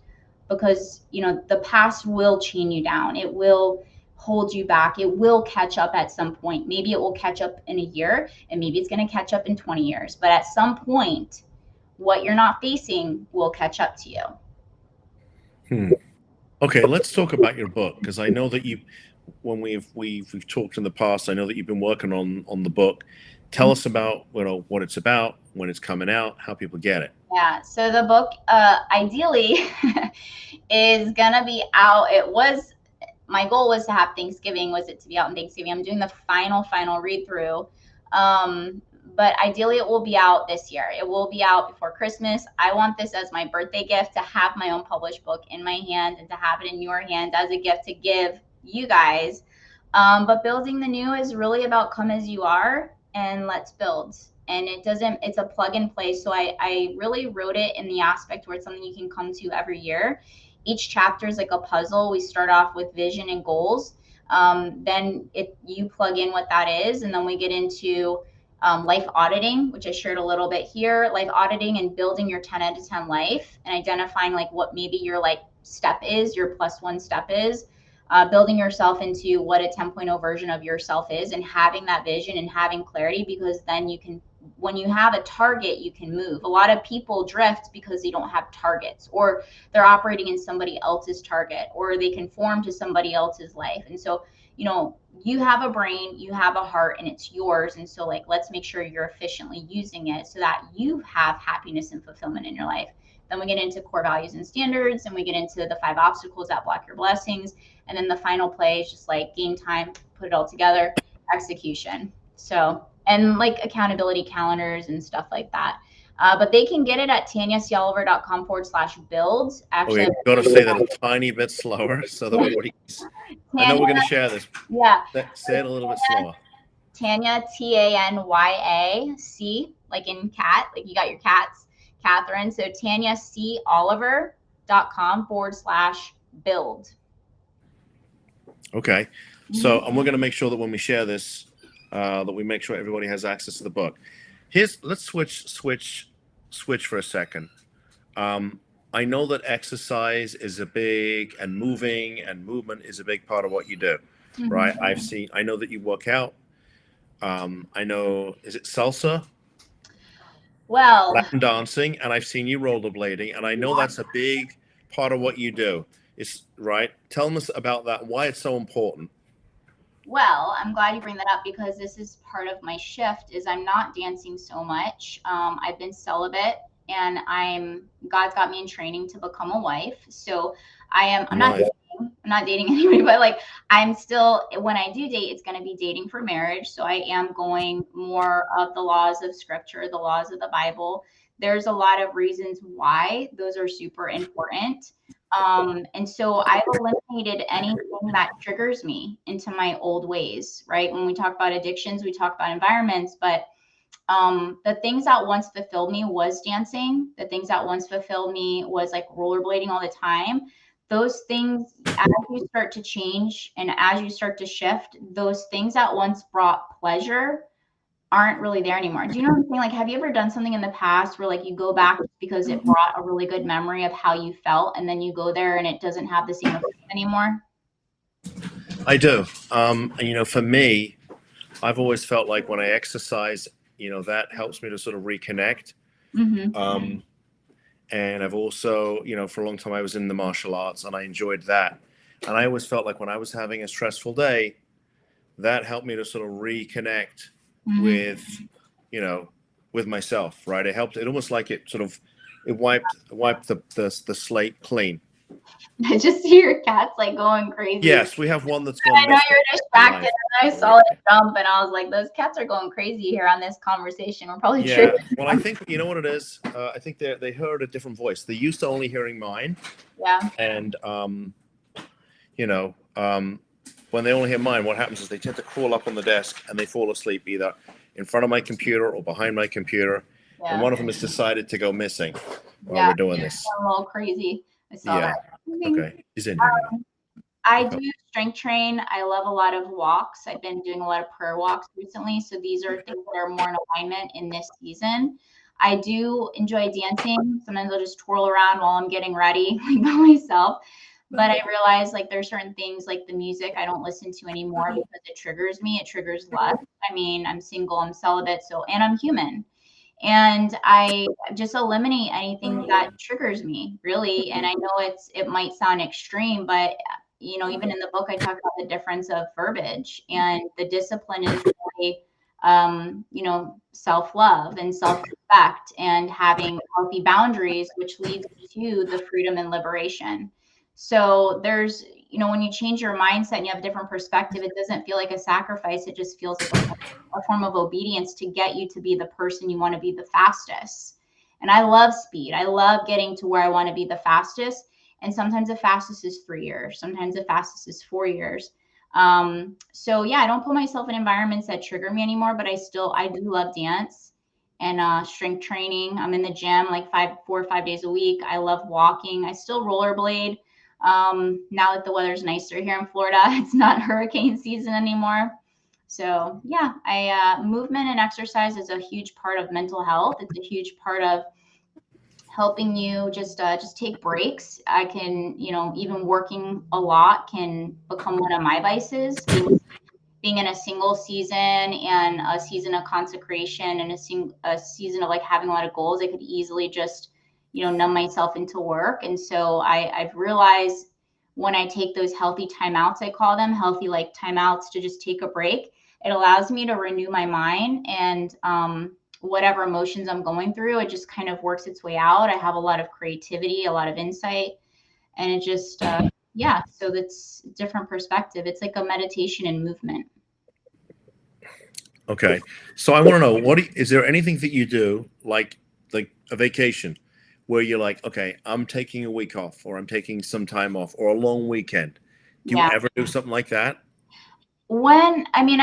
S2: because the past will chain you down. It will hold you back. It will catch up at some point. Maybe it will catch up in a year, and maybe it's going to catch up in 20 years. But at some point, what you're not facing will catch up to you.
S1: Okay, let's talk about your book, because I know that when we've talked in the past, I know that you've been working on the book. Tell us about what it's about, when it's coming out, how people get it.
S2: Yeah, so the book ideally is gonna be out. My goal was to have Thanksgiving, was it to be out in Thanksgiving. I'm doing the final read through. But ideally it will be out this year. It will be out before Christmas. I want this as my birthday gift, to have my own published book in my hand and to have it in your hands as a gift to give you guys. But Building the New is really about come as you are and let's build. And it's a plug and play. So I really wrote it in the aspect where it's something you can come to every year. Each chapter is like a puzzle. We start off with vision and goals. Then you plug in what that is. And then we get into life auditing, which I shared a little bit here, life auditing and building your 10 out of 10 life, and identifying like what maybe your like step is, your +1 step is, building yourself into what a 10.0 version of yourself is, and having that vision and having clarity, because then you can, when you have a target, you can move. A lot of people drift because they don't have targets, or they're operating in somebody else's target, or they conform to somebody else's life. And so, you have a brain, you have a heart, and it's yours. And so like, let's make sure you're efficiently using it so that you have happiness and fulfillment in your life. Then we get into core values and standards, and we get into the 5 obstacles that block your blessings. And then the final play is just like game time, put it all together, execution. So, and like accountability calendars and stuff like that. But they can get it at tanyacoliver.com/build. Actually,
S1: Okay, got to say that a tiny bit slower so that everybody's. I know we're going to share this.
S2: Yeah.
S1: Say it a little bit slower.
S2: Tanya, TANYAC, like in cat, like you got your cats, Catherine. So tanyacoliver.com/build.
S1: Okay. So, and we're going to make sure that when we share this, that we make sure everybody has access to the book. Let's switch for a second. I know that exercise is and movement is a big part of what you do, right? I know that you work out. I know, is it salsa?
S2: Well,
S1: Latin dancing, and I've seen you rollerblading, and I know that's a big part of what you do. It's right. Tell us about that, why it's so important.
S2: Well, I'm glad you bring that up because this is part of my shift is I'm not dancing so much. I've been celibate and God's got me in training to become a wife. So I'm not dating anybody, but like I'm still, when I do date, it's going to be dating for marriage. So I am going more of the laws of scripture, the laws of the Bible. There's a lot of reasons why those are super important. And so I've eliminated anything that triggers me into my old ways, right? When we talk about addictions, we talk about environments, but the things that once fulfilled me was dancing. The things that once fulfilled me was like rollerblading all the time. Those things, as you start to change and as you start to shift, those things that once brought pleasure aren't really there anymore. Do you know what I'm saying? Like, have you ever done something in the past where like you go back because it brought a really good memory of how you felt, and then you go there and it doesn't have the same effect anymore?
S1: I do. And for me, I've always felt like when I exercise, that helps me to sort of reconnect. And I've also, for a long time, I was in the martial arts and I enjoyed that. And I always felt like when I was having a stressful day, that helped me to sort of reconnect with, with myself, right? It helped. It almost like it wiped the slate clean.
S2: I just see your cats like going crazy.
S1: Yes, we have one that's going.
S2: I know you're distracted. And I saw it jump, and I was like, "Those cats are going crazy here on this conversation." We're probably true.
S1: Well, I think you know what it is. I think they heard a different voice. They used to only hearing mine.
S2: Yeah.
S1: And when they only hear mine, what happens is they tend to crawl up on the desk and they fall asleep either in front of my computer or behind my computer. Yeah. And one of them has decided to go missing while we're doing this.
S2: A little crazy. I saw that.
S1: Okay. He's in here now.
S2: I do strength train. I love a lot of walks. I've been doing a lot of prayer walks recently. So these are things that are more in alignment in this season. I do enjoy dancing. Sometimes I'll just twirl around while I'm getting ready like by myself. But I realize like there's certain things like the music I don't listen to anymore because it triggers me. It triggers lust. I mean, I'm single, I'm celibate, and I'm human. And I just eliminate anything that triggers me, really. And I know it might sound extreme, but even in the book, I talk about the difference of verbiage, and the discipline is really, self-love and self-respect and having healthy boundaries, which leads to the freedom and liberation. So there's, when you change your mindset and you have a different perspective, it doesn't feel like a sacrifice. It just feels like a form of obedience to get you to be the person you want to be the fastest. And I love speed. I love getting to where I want to be the fastest. And sometimes the fastest is 3 years. Sometimes the fastest is 4 years. I don't put myself in environments that trigger me anymore, but I do love dance and strength training. I'm in the gym like 4 or 5 days a week. I love walking. I still rollerblade. Now that the weather's nicer here in Florida, it's not hurricane season anymore. So movement and exercise is a huge part of mental health. It's a huge part of helping you just take breaks. I can, even working a lot can become one of my vices. Being in a single season and a season of consecration and a season of like having a lot of goals, I could easily just, numb myself into work. And so I've realized when I take those healthy timeouts, I call them healthy like timeouts to just take a break, it allows me to renew my mind and whatever emotions I'm going through, it just kind of works its way out. I have a lot of creativity, a lot of insight, and it just, yeah, so that's a different perspective. It's like a meditation and movement.
S1: Okay. So I want to know, is there anything that you do like a vacation where you're like, okay, I'm taking a week off, or I'm taking some time off, or a long weekend? Do you
S2: Yeah.
S1: ever do something like that?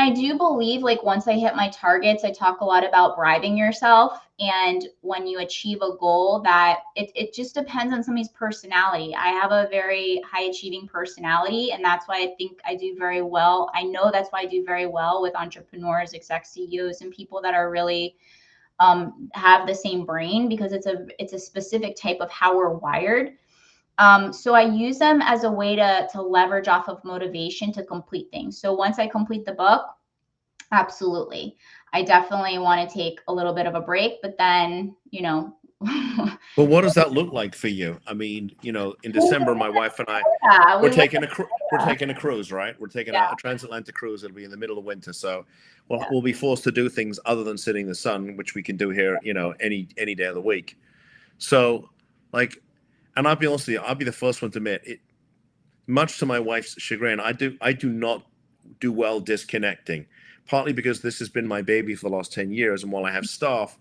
S2: I do believe like once I hit my targets, I talk a lot about bribing yourself. And when you achieve a goal, that it just depends on somebody's personality. I have a very high achieving personality, and that's why I think I do very well. I know that's why I do very well with entrepreneurs, exec CEOs, and people that are really have the same brain, because it's a specific type of how we're wired. So I use them as a way to leverage off of motivation to complete things. So once I complete the book, absolutely, I definitely want to take a little bit of a break, but then,
S1: But what does that look like for you? I mean, in December, my wife and I,
S2: yeah,
S1: we're taking a cruise, right? We're taking
S2: yeah,
S1: a transatlantic cruise. It'll be in the middle of winter, so
S2: yeah.
S1: we'll be forced to do things other than sitting in the sun, which we can do here, any day of the week. So, like, and I'll be honest with you, I'll be the first one to admit it. Much to my wife's chagrin, I do not do well disconnecting. Partly because this has been my baby for the last 10 years, and while I have staff,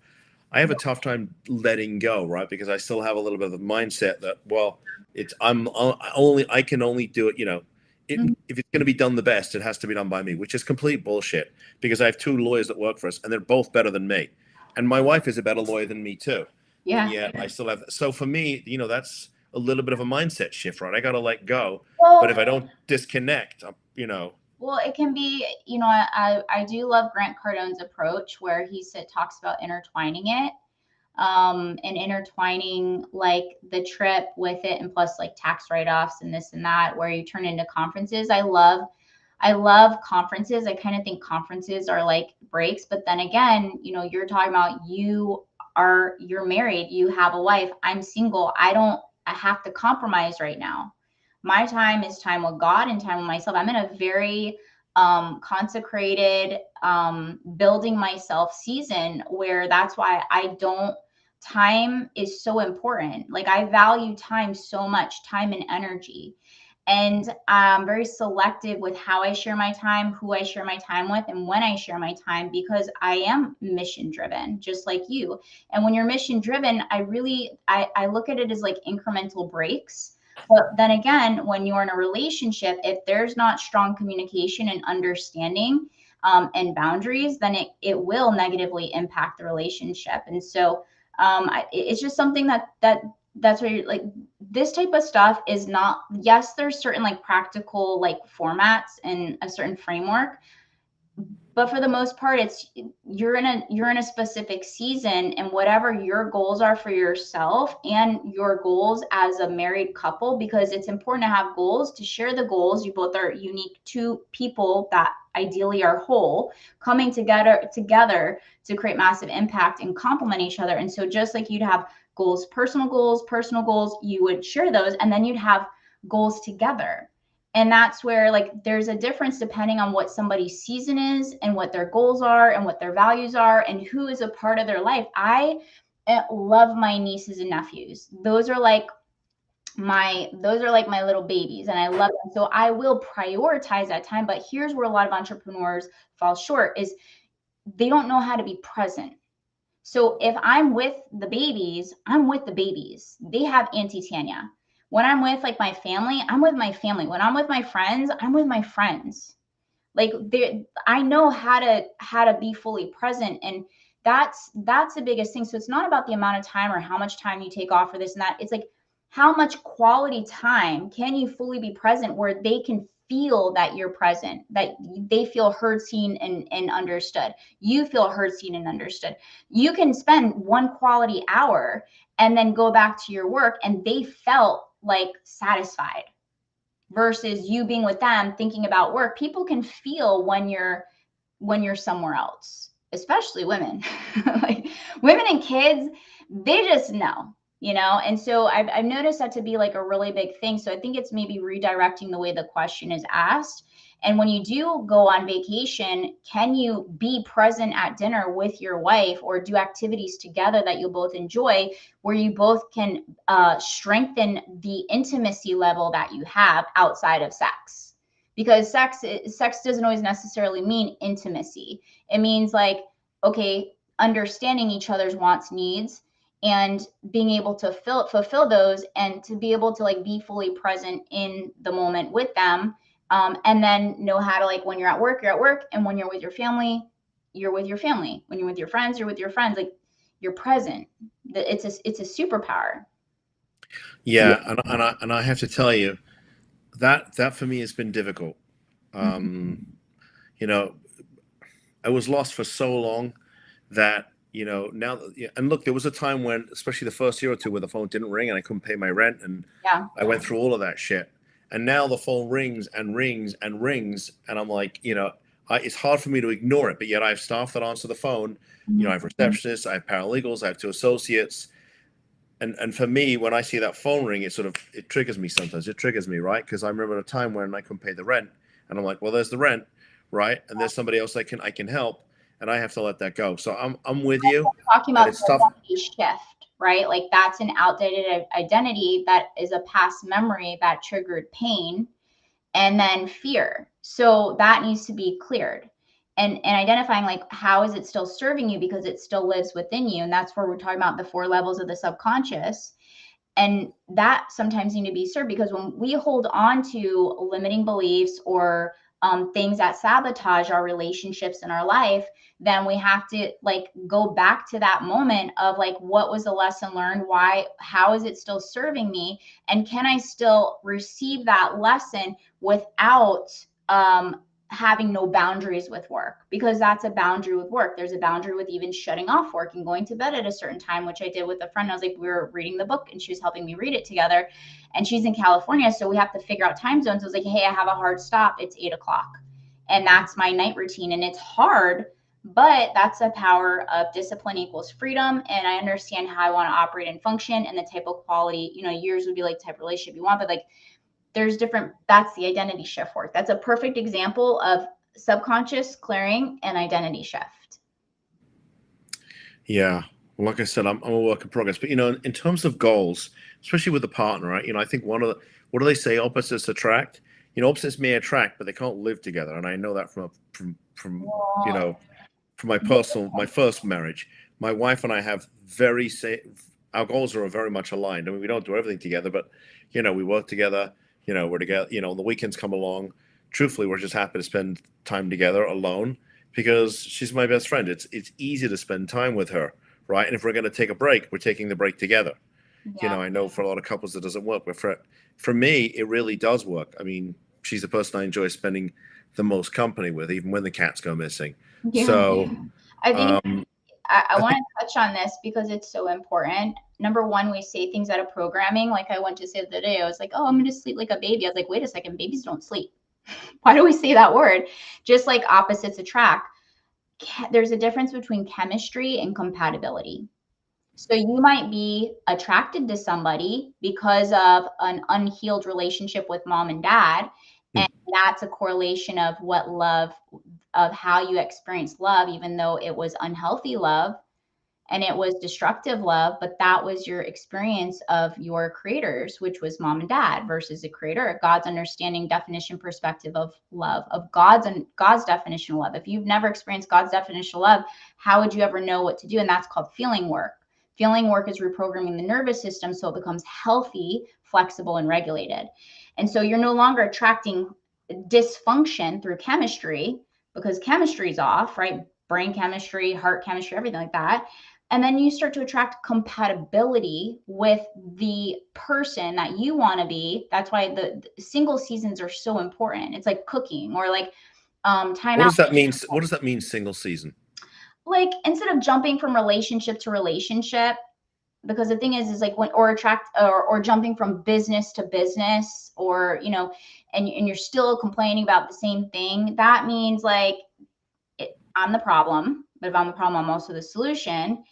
S1: I have a tough time letting go, right? Because I still have a little bit of the mindset that, well, I can only do it, if it's going to be done the best, it has to be done by me, which is complete bullshit, because I have two lawyers that work for us, and they're both better than me. And my wife is a better lawyer than me too.
S2: Yeah.
S1: And yet I still have, so for me, that's a little bit of a mindset shift, right? I got to let go.
S2: Well,
S1: But if I don't disconnect,
S2: well, it can be, I do love Grant Cardone's approach, where he talks about intertwining it, and intertwining like the trip with it, and plus like tax write-offs and this and that, where you turn into conferences. I love conferences. I kind of think conferences are like breaks, but then again, you're talking about you're married, you have a wife, I'm single. I have to compromise right now. My time is time with God and time with myself. I'm in a very consecrated, building myself season, where that's why time is so important. Like, I value time so much, time and energy. And I'm very selective with how I share my time, who I share my time with, and when I share my time, because I am mission driven, just like you. And when you're mission driven, I look at it as like incremental breaks. But then again, when you're in a relationship, if there's not strong communication and understanding, and boundaries, then it will negatively impact the relationship. And so it's just something that's where you're like, this type of stuff is not, yes, there's certain like practical like formats and a certain framework, but for the most part, you're in a specific season, and whatever your goals are for yourself and your goals as a married couple, because it's important to have goals, to share the goals. You both are unique two people that ideally are whole, coming together to create massive impact and complement each other. And so just like you'd have personal goals, you would share those, and then you'd have goals together. And that's where like there's a difference depending on what somebody's season is, and what their goals are, and what their values are, and who is a part of their life. I love my nieces and nephews. Those are like my little babies, and I love them. So I will prioritize that time. But here's where a lot of entrepreneurs fall short, is they don't know how to be present. So if I'm with the babies, I'm with the babies. They have Auntie Tanya. When I'm with like my family, I'm with my family. When I'm with my friends, I'm with my friends. Like, I know how to be fully present. And that's the biggest thing. So it's not about the amount of time or how much time you take off for this and that. It's like, how much quality time can you fully be present, where they can feel that you're present, that they feel heard, seen, and understood. You feel heard, seen, and understood. You can spend one quality hour and then go back to your work, and they felt like satisfied, versus you being with them thinking about work. People can feel when you're somewhere else, especially women. Like, women and kids, they just know. And so I've noticed that to be like a really big thing. So I think it's maybe redirecting the way the question is asked, And when you do go on vacation, can you be present at dinner with your wife or do activities together that you both enjoy, where you both can strengthen the intimacy level that you have outside of sex? Because sex doesn't always necessarily mean intimacy. It means like, okay, understanding each other's wants, needs, and being able to fulfill those, and to be able to like be fully present in the moment with them. And then know how to, like, when you're at work, and when you're with your family, you're with your family. When you're with your friends, you're with your friends. Like, you're present. It's a superpower.
S1: Yeah, and I have to tell you that for me has been difficult. You know, I was lost for so long that, now, and look, there was a time when, especially the first year or two, where the phone didn't ring and I couldn't pay my rent, and
S2: Yeah.
S1: I went through all of that shit. And now the phone rings and rings and rings, and I'm like, it's hard for me to ignore it, but yet I have staff that answer the phone. I have receptionists, I have paralegals, I have 2 associates. And for me, when I see that phone ring, it triggers me sometimes. It triggers me, right? Because I remember a time when I couldn't pay the rent, and I'm like, well, there's the rent, right? And there's somebody else I can help, and I have to let that go. So I'm with you.
S2: Talking about
S1: it's tough.
S2: the shift, right? Like, that's an outdated identity that is a past memory that triggered pain and then fear. So that needs to be cleared. And identifying, like, how is it still serving you, because it still lives within you. And that's where we're talking about the 4 levels of the subconscious. And that sometimes need to be served, because when we hold on to limiting beliefs or things that sabotage our relationships in our life, then we have to, like, go back to that moment of, like, what was the lesson learned? Why? How is it still serving me? And can I still receive that lesson without having no boundaries with work? Because that's a boundary with work. There's a boundary with even shutting off work and going to bed at a certain time, which I did with a friend. I was like, we were reading the book and she was helping me read it together, and she's in California, so we have to figure out time zones. I was like, hey, I have a hard stop, it's 8 o'clock, and that's my night routine. And it's hard, but that's the power of discipline equals freedom. And I understand how I want to operate and function, and the type of quality, yours would be like type of relationship you want, but like, there's different, that's the identity shift work. That's a perfect example of subconscious clearing and identity shift.
S1: Yeah. Well, like I said, I'm a work in progress. But, in terms of goals, especially with a partner, right? I think what do they say? Opposites attract. Opposites may attract, but they can't live together. And I know that from my first marriage. My wife and I have our goals are very much aligned. I mean, we don't do everything together, but, we work together. We're together. The weekends come along. Truthfully, we're just happy to spend time together alone, because she's my best friend. It's easy to spend time with her, right? And if we're going to take a break, we're taking the break together. Yeah. I know for a lot of couples it doesn't work, but for me, it really does work. I mean, she's the person I enjoy spending the most company with, even when the cats go missing. Yeah. So
S2: I think I want to touch on this because it's so important. Number one, we say things out of programming. Like, I went to say the other day, I was like, oh, I'm going to sleep like a baby. I was like, wait a second, babies don't sleep. Why do we say that word? Just like opposites attract. There's a difference between chemistry and compatibility. So you might be attracted to somebody because of an unhealed relationship with mom and dad. And that's a correlation of of how you experience love, even though it was unhealthy love and it was destructive love, but that was your experience of your creators, which was mom and dad, versus the creator, God's understanding, definition, perspective of love, of God's definition of love. If you've never experienced God's definition of love, how would you ever know what to do? And that's called feeling work. Feeling work is reprogramming the nervous system so it becomes healthy, flexible, and regulated. And so you're no longer attracting dysfunction through chemistry, because chemistry is off, right? Brain chemistry, heart chemistry, everything like that. And then you start to attract compatibility with the person that you want to be. That's why the single seasons are so important. It's like cooking, or like time out.
S1: What does that mean? What does that mean, single season?
S2: Like, instead of jumping from relationship to relationship, because the thing is like or jumping from business to business, or, and you're still complaining about the same thing. That means, like, I'm the problem, but if I'm the problem, I'm also the solution.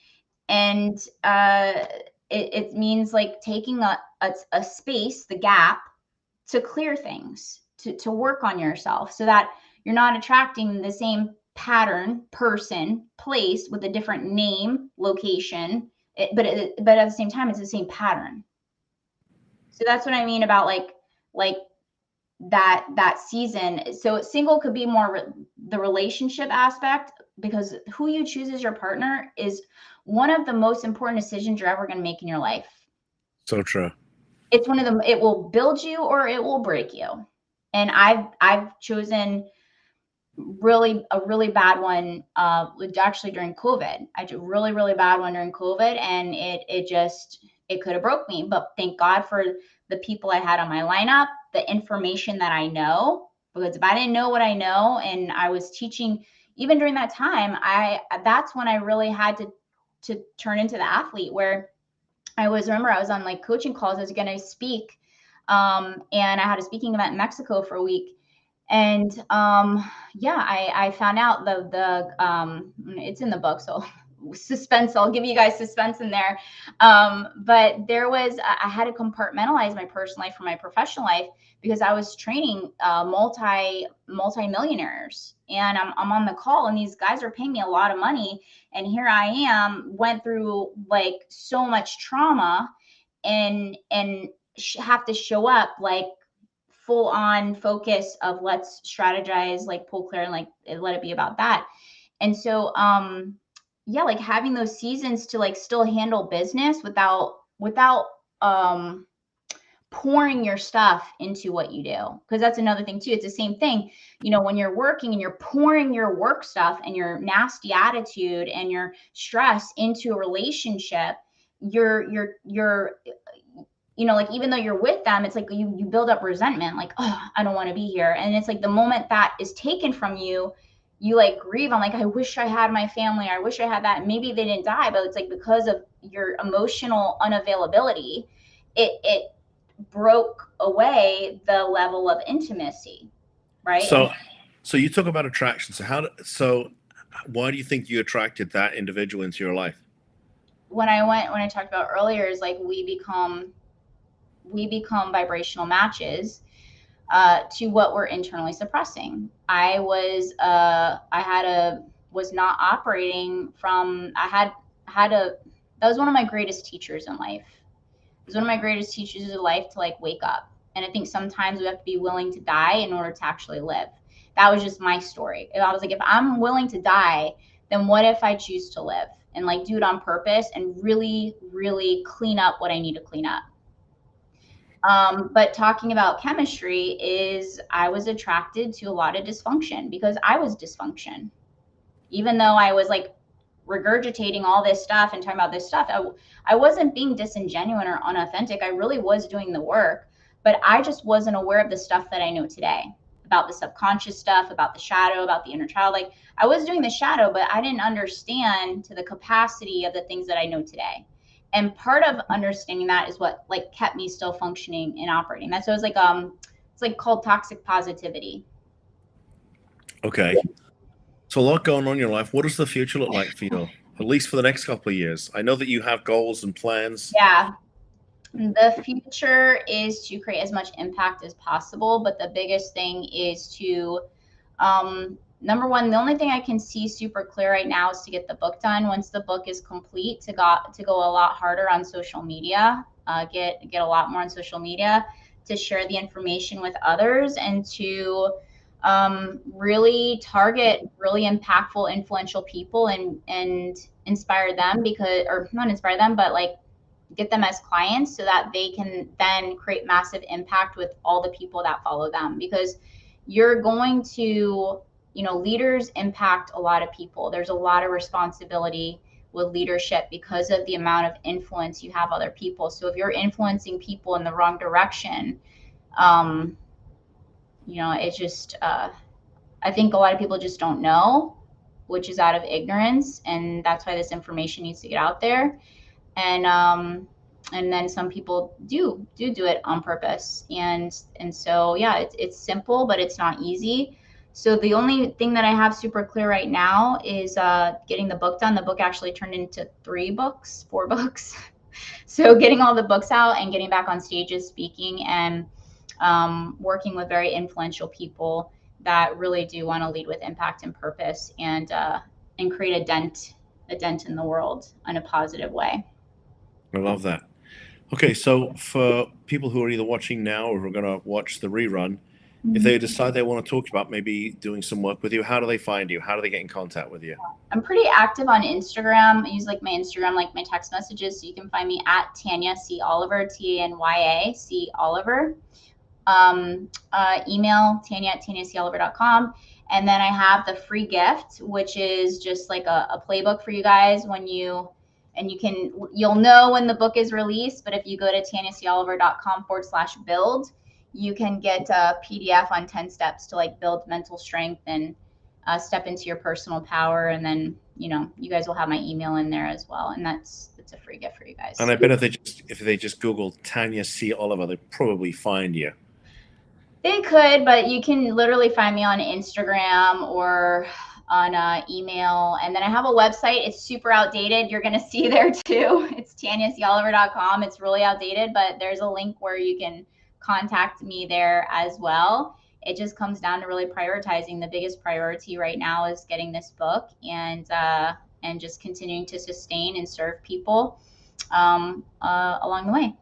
S2: And it means, like, taking a space, the gap, to clear things. to work on yourself so that you're not attracting the same pattern, person, place with a different name, location, but at the same time, it's the same pattern. So that's what I mean about like that season. So single could be more the relationship aspect, because who you choose as your partner is one of the most important decisions you're ever going to make in your life.
S1: So true.
S2: It's one of them. It will build you or it will break you. And I've chosen a really bad one, actually during COVID. I did a really bad one during COVID, and it could have broke me. But thank God for the people I had on my lineup, the information that I know, because if I didn't know what I know, and I was teaching, even during that time, that's when I really had to turn into the athlete, where I was on like coaching calls. I was going to speak, and I had a speaking event in Mexico for a week. And yeah, I found out it's in the book, so suspense. I'll give you guys suspense in there. But I had to compartmentalize my personal life from my professional life, because I was training multi-millionaires, and I'm on the call, and these guys are paying me a lot of money, and here I am, went through like so much trauma, and have to show up like full on focus of let's strategize, like pull clear, and like let it be about that. And so yeah, like having those seasons to like still handle business without pouring your stuff into what you do, because that's another thing too. It's the same thing, you know, when you're working and you're pouring your work stuff and your nasty attitude and your stress into a relationship, you're you know, like even though you're with them, it's like you build up resentment, like, oh, I don't want to be here. And it's like the moment that is taken from you, you like grieve. I'm like, I wish I had my family. I wish I had that. Maybe they didn't die, but it's like because of your emotional unavailability, it broke away the level of intimacy, right?
S1: So you talk about attraction. So why do you think you attracted that individual into your life?
S2: When I talked about earlier, is like we become vibrational matches to what we're internally suppressing. I was not operating from, that was one of my greatest teachers in life. It was one of my greatest teachers in life to like wake up. And I think sometimes we have to be willing to die in order to actually live. That was just my story. I was like, if I'm willing to die, then what if I choose to live and like do it on purpose and really, really clean up what I need to clean up? But talking about chemistry, is I was attracted to a lot of dysfunction because I was dysfunction. Even though I was like regurgitating all this stuff and talking about this stuff, I wasn't being disingenuous or unauthentic. I really was doing the work, but I just wasn't aware of the stuff that I know today about the subconscious stuff, about the shadow, about the inner child. Like I was doing the shadow, but I didn't understand to the capacity of the things that I know today. And part of understanding that is what like kept me still functioning and operating. That's so it's like called toxic positivity.
S1: Okay. So a lot going on in your life. What does the future look like for you, at least for the next couple of years? I know that you have goals and plans.
S2: Yeah. The future is to create as much impact as possible, but the biggest thing is to number one, the only thing I can see super clear right now is to get the book done. Once the book is complete, to go a lot harder on social media, get a lot more on social media, to share the information with others, and to really target really impactful, influential people and inspire them, or not inspire them, but like get them as clients so that they can then create massive impact with all the people that follow them. Because you're going to, you know, leaders impact a lot of people. There's a lot of responsibility with leadership because of the amount of influence you have other people. So if you're influencing people in the wrong direction, you know, it's just, I think a lot of people just don't know, which is out of ignorance. And that's why this information needs to get out there. And then some people do it on purpose. And so, yeah, it's simple, but it's not easy. So the only thing that I have super clear right now is getting the book done. The book actually turned into 4 books. So getting all the books out and getting back on stages speaking, and working with very influential people that really do want to lead with impact and purpose, and create a dent in the world in a positive way.
S1: I love that. Okay, so for people who are either watching now or who are going to watch the rerun, if they decide they want to talk about maybe doing some work with you, how do they find you? How do they get in contact with you?
S2: I'm pretty active on Instagram. I use like my Instagram, like my text messages. So you can find me at Tanya C. Oliver, Tanya C. Oliver. Email Tanya at TanyaCOliver.com. And then I have the free gift, which is just like a playbook for you guys you'll know when the book is released, but if you go to TanyaCOliver.com/build, you can get a PDF on 10 steps to like build mental strength and step into your personal power. And then, you guys will have my email in there as well. And it's a free gift for you guys.
S1: And I bet if they just Google Tanya C. Oliver, they'll probably find you.
S2: They could, but you can literally find me on Instagram or on email. And then I have a website. It's super outdated. You're going to see there too. It's TanyaCOliver.com. It's really outdated, but there's a link where you can contact me there as well. It just comes down to really prioritizing. The biggest priority right now is getting this book and just continuing to sustain and serve people along the way.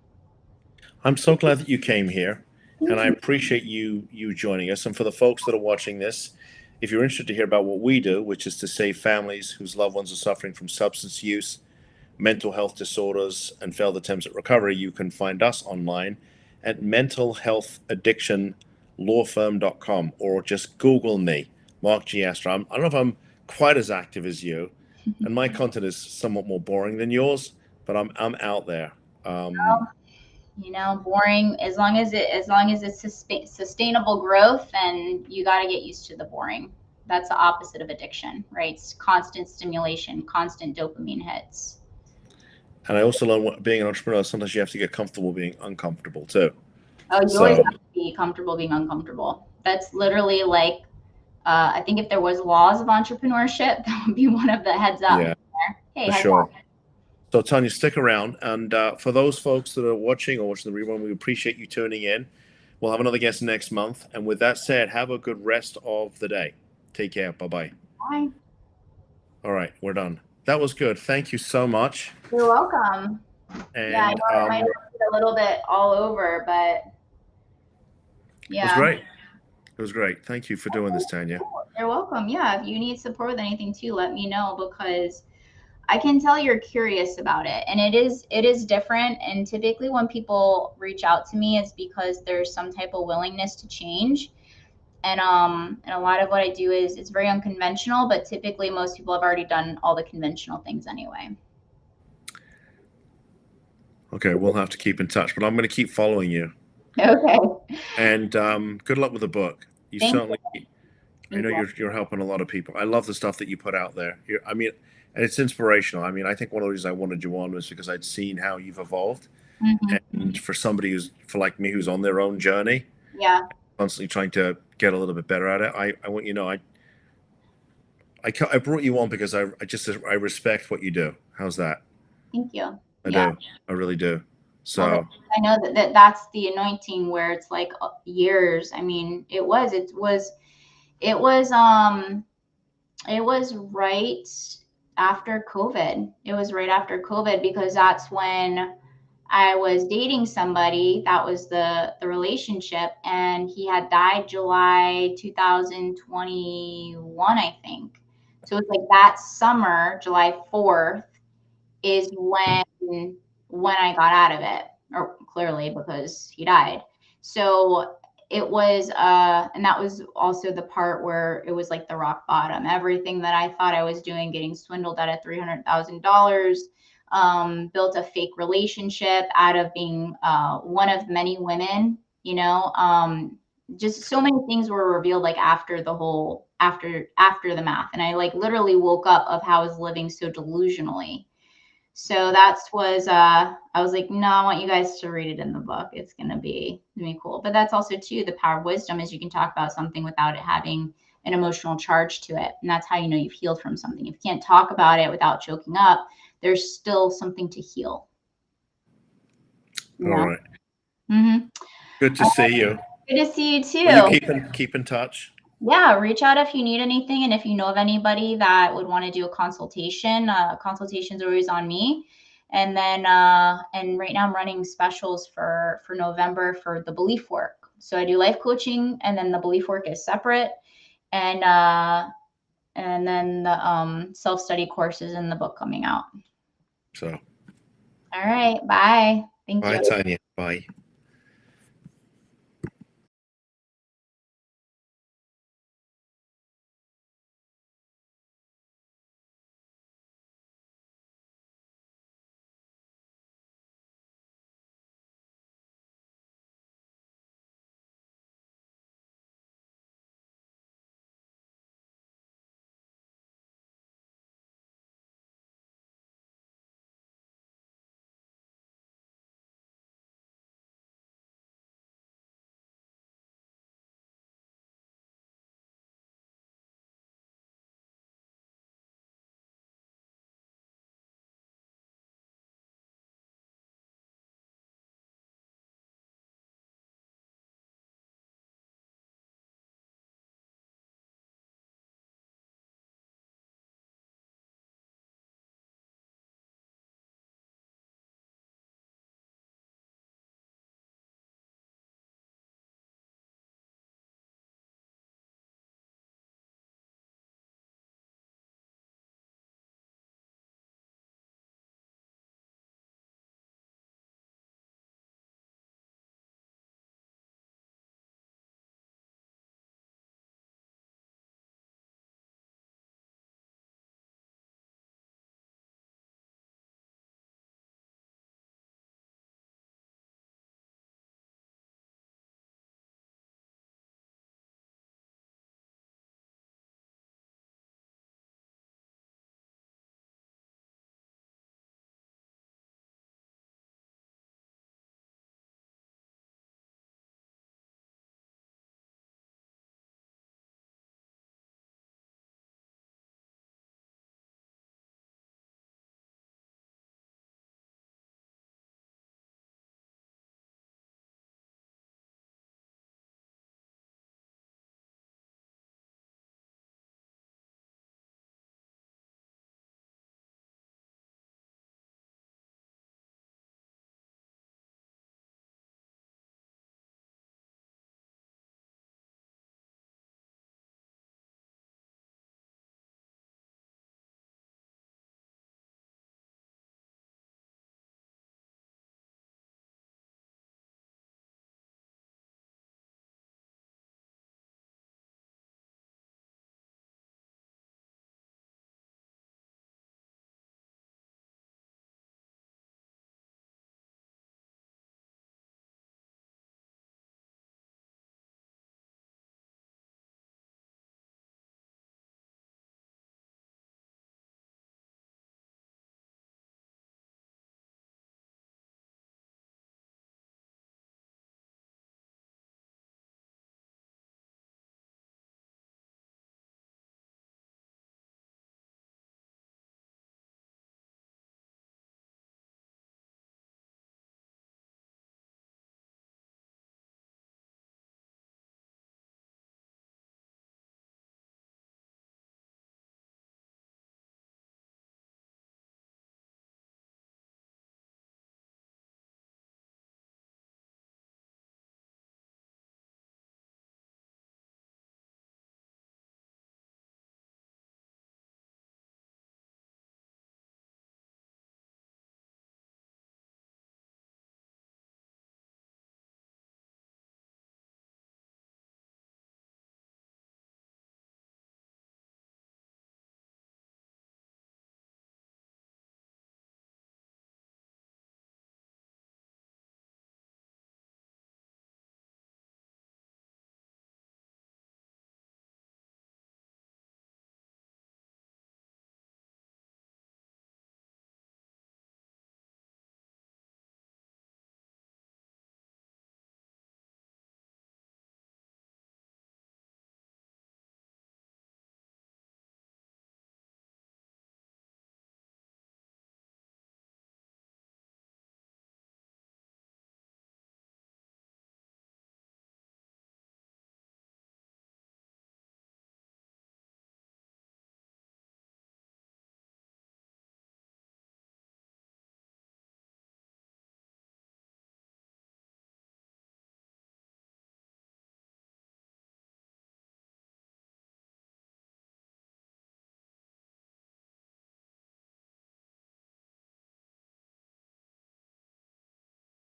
S1: I'm so glad that you came here, and I appreciate you joining us. And for the folks that are watching this, if you're interested to hear about what we do, which is to save families whose loved ones are suffering from substance use, mental health disorders, and failed attempts at recovery, you can find us online at mentalhealthaddictionlawfirm.com, or just Google me, Mark G. Astor. I don't know if I'm quite as active as you, and my content is somewhat more boring than yours, but I'm out there.
S2: Boring, as long as it's sustainable growth, and you got to get used to the boring. That's the opposite of addiction, right? It's constant stimulation, constant dopamine hits.
S1: And I also learned, being an entrepreneur, sometimes you have to get comfortable being uncomfortable too.
S2: Oh, you always have to be comfortable being uncomfortable. That's literally like, I think if there was laws of entrepreneurship, that would be one of the heads up.
S1: Yeah,
S2: hey,
S1: for sure. So Tanya, stick around. And for those folks that are watching or watching the rerun, we appreciate you tuning in. We'll have another guest next month. And with that said, have a good rest of the day. Take care. Bye-bye.
S2: Bye.
S1: All right, we're done. That was good. Thank you so much.
S2: You're welcome.
S1: And,
S2: yeah, I know it might be a little bit all over, but yeah.
S1: It was great. It was great. Thank you for doing this, Tanya.
S2: You're welcome. Yeah, if you need support with anything too, let me know, because I can tell you're curious about it, and it is different. And typically when people reach out to me, it's because there's some type of willingness to change. And a lot of what I do is it's very unconventional, but typically most people have already done all the conventional things anyway.
S1: Okay, we'll have to keep in touch, but I'm going to keep following you.
S2: Okay.
S1: And good luck with the book. You
S2: Thank
S1: certainly,
S2: you.
S1: I know you're helping a lot of people. I love the stuff that you put out there. And it's inspirational. I mean, I think one of the reasons I wanted you on was because I'd seen how you've evolved.
S2: Mm-hmm.
S1: And for somebody like me, who's on their own journey,
S2: yeah,
S1: constantly trying to get a little bit better at it, I want you to know, I brought you on because I respect what you do. How's that?
S2: Thank you.
S1: I do. I really do. So
S2: I know that's the anointing, where it's like years. I mean, it was right after COVID. It was right after COVID, because that's when I was dating somebody. That was the relationship, and he had died July 2021, I think. So it's like that summer, July 4th, is when I got out of it, or clearly because he died. So it was, and that was also the part where it was like the rock bottom. Everything that I thought I was doing, getting swindled out of $300,000, built a fake relationship out of being one of many women, just so many things were revealed, like after the math. And I like literally woke up of how I was living so delusionally. So I was like, no, I want you guys to read it in the book. It's going to be cool. But that's also too, the power of wisdom is you can talk about something without it having an emotional charge to it. And that's how you know you've healed from something. If you can't talk about it without choking up, there's still something to heal.
S1: All right.
S2: Mm-hmm.
S1: Good to see you.
S2: Good to see you too.
S1: Will you keep in touch?
S2: Yeah, reach out if you need anything, and if you know of anybody that would want to do a consultation. Consultation's always on me. And then and right now I'm running specials for November for the belief work. So I do life coaching, and then the belief work is separate. And then the self-study courses and the book coming out.
S1: So
S2: All right, bye. Thank
S1: bye,
S2: you.
S1: Tanya. Bye.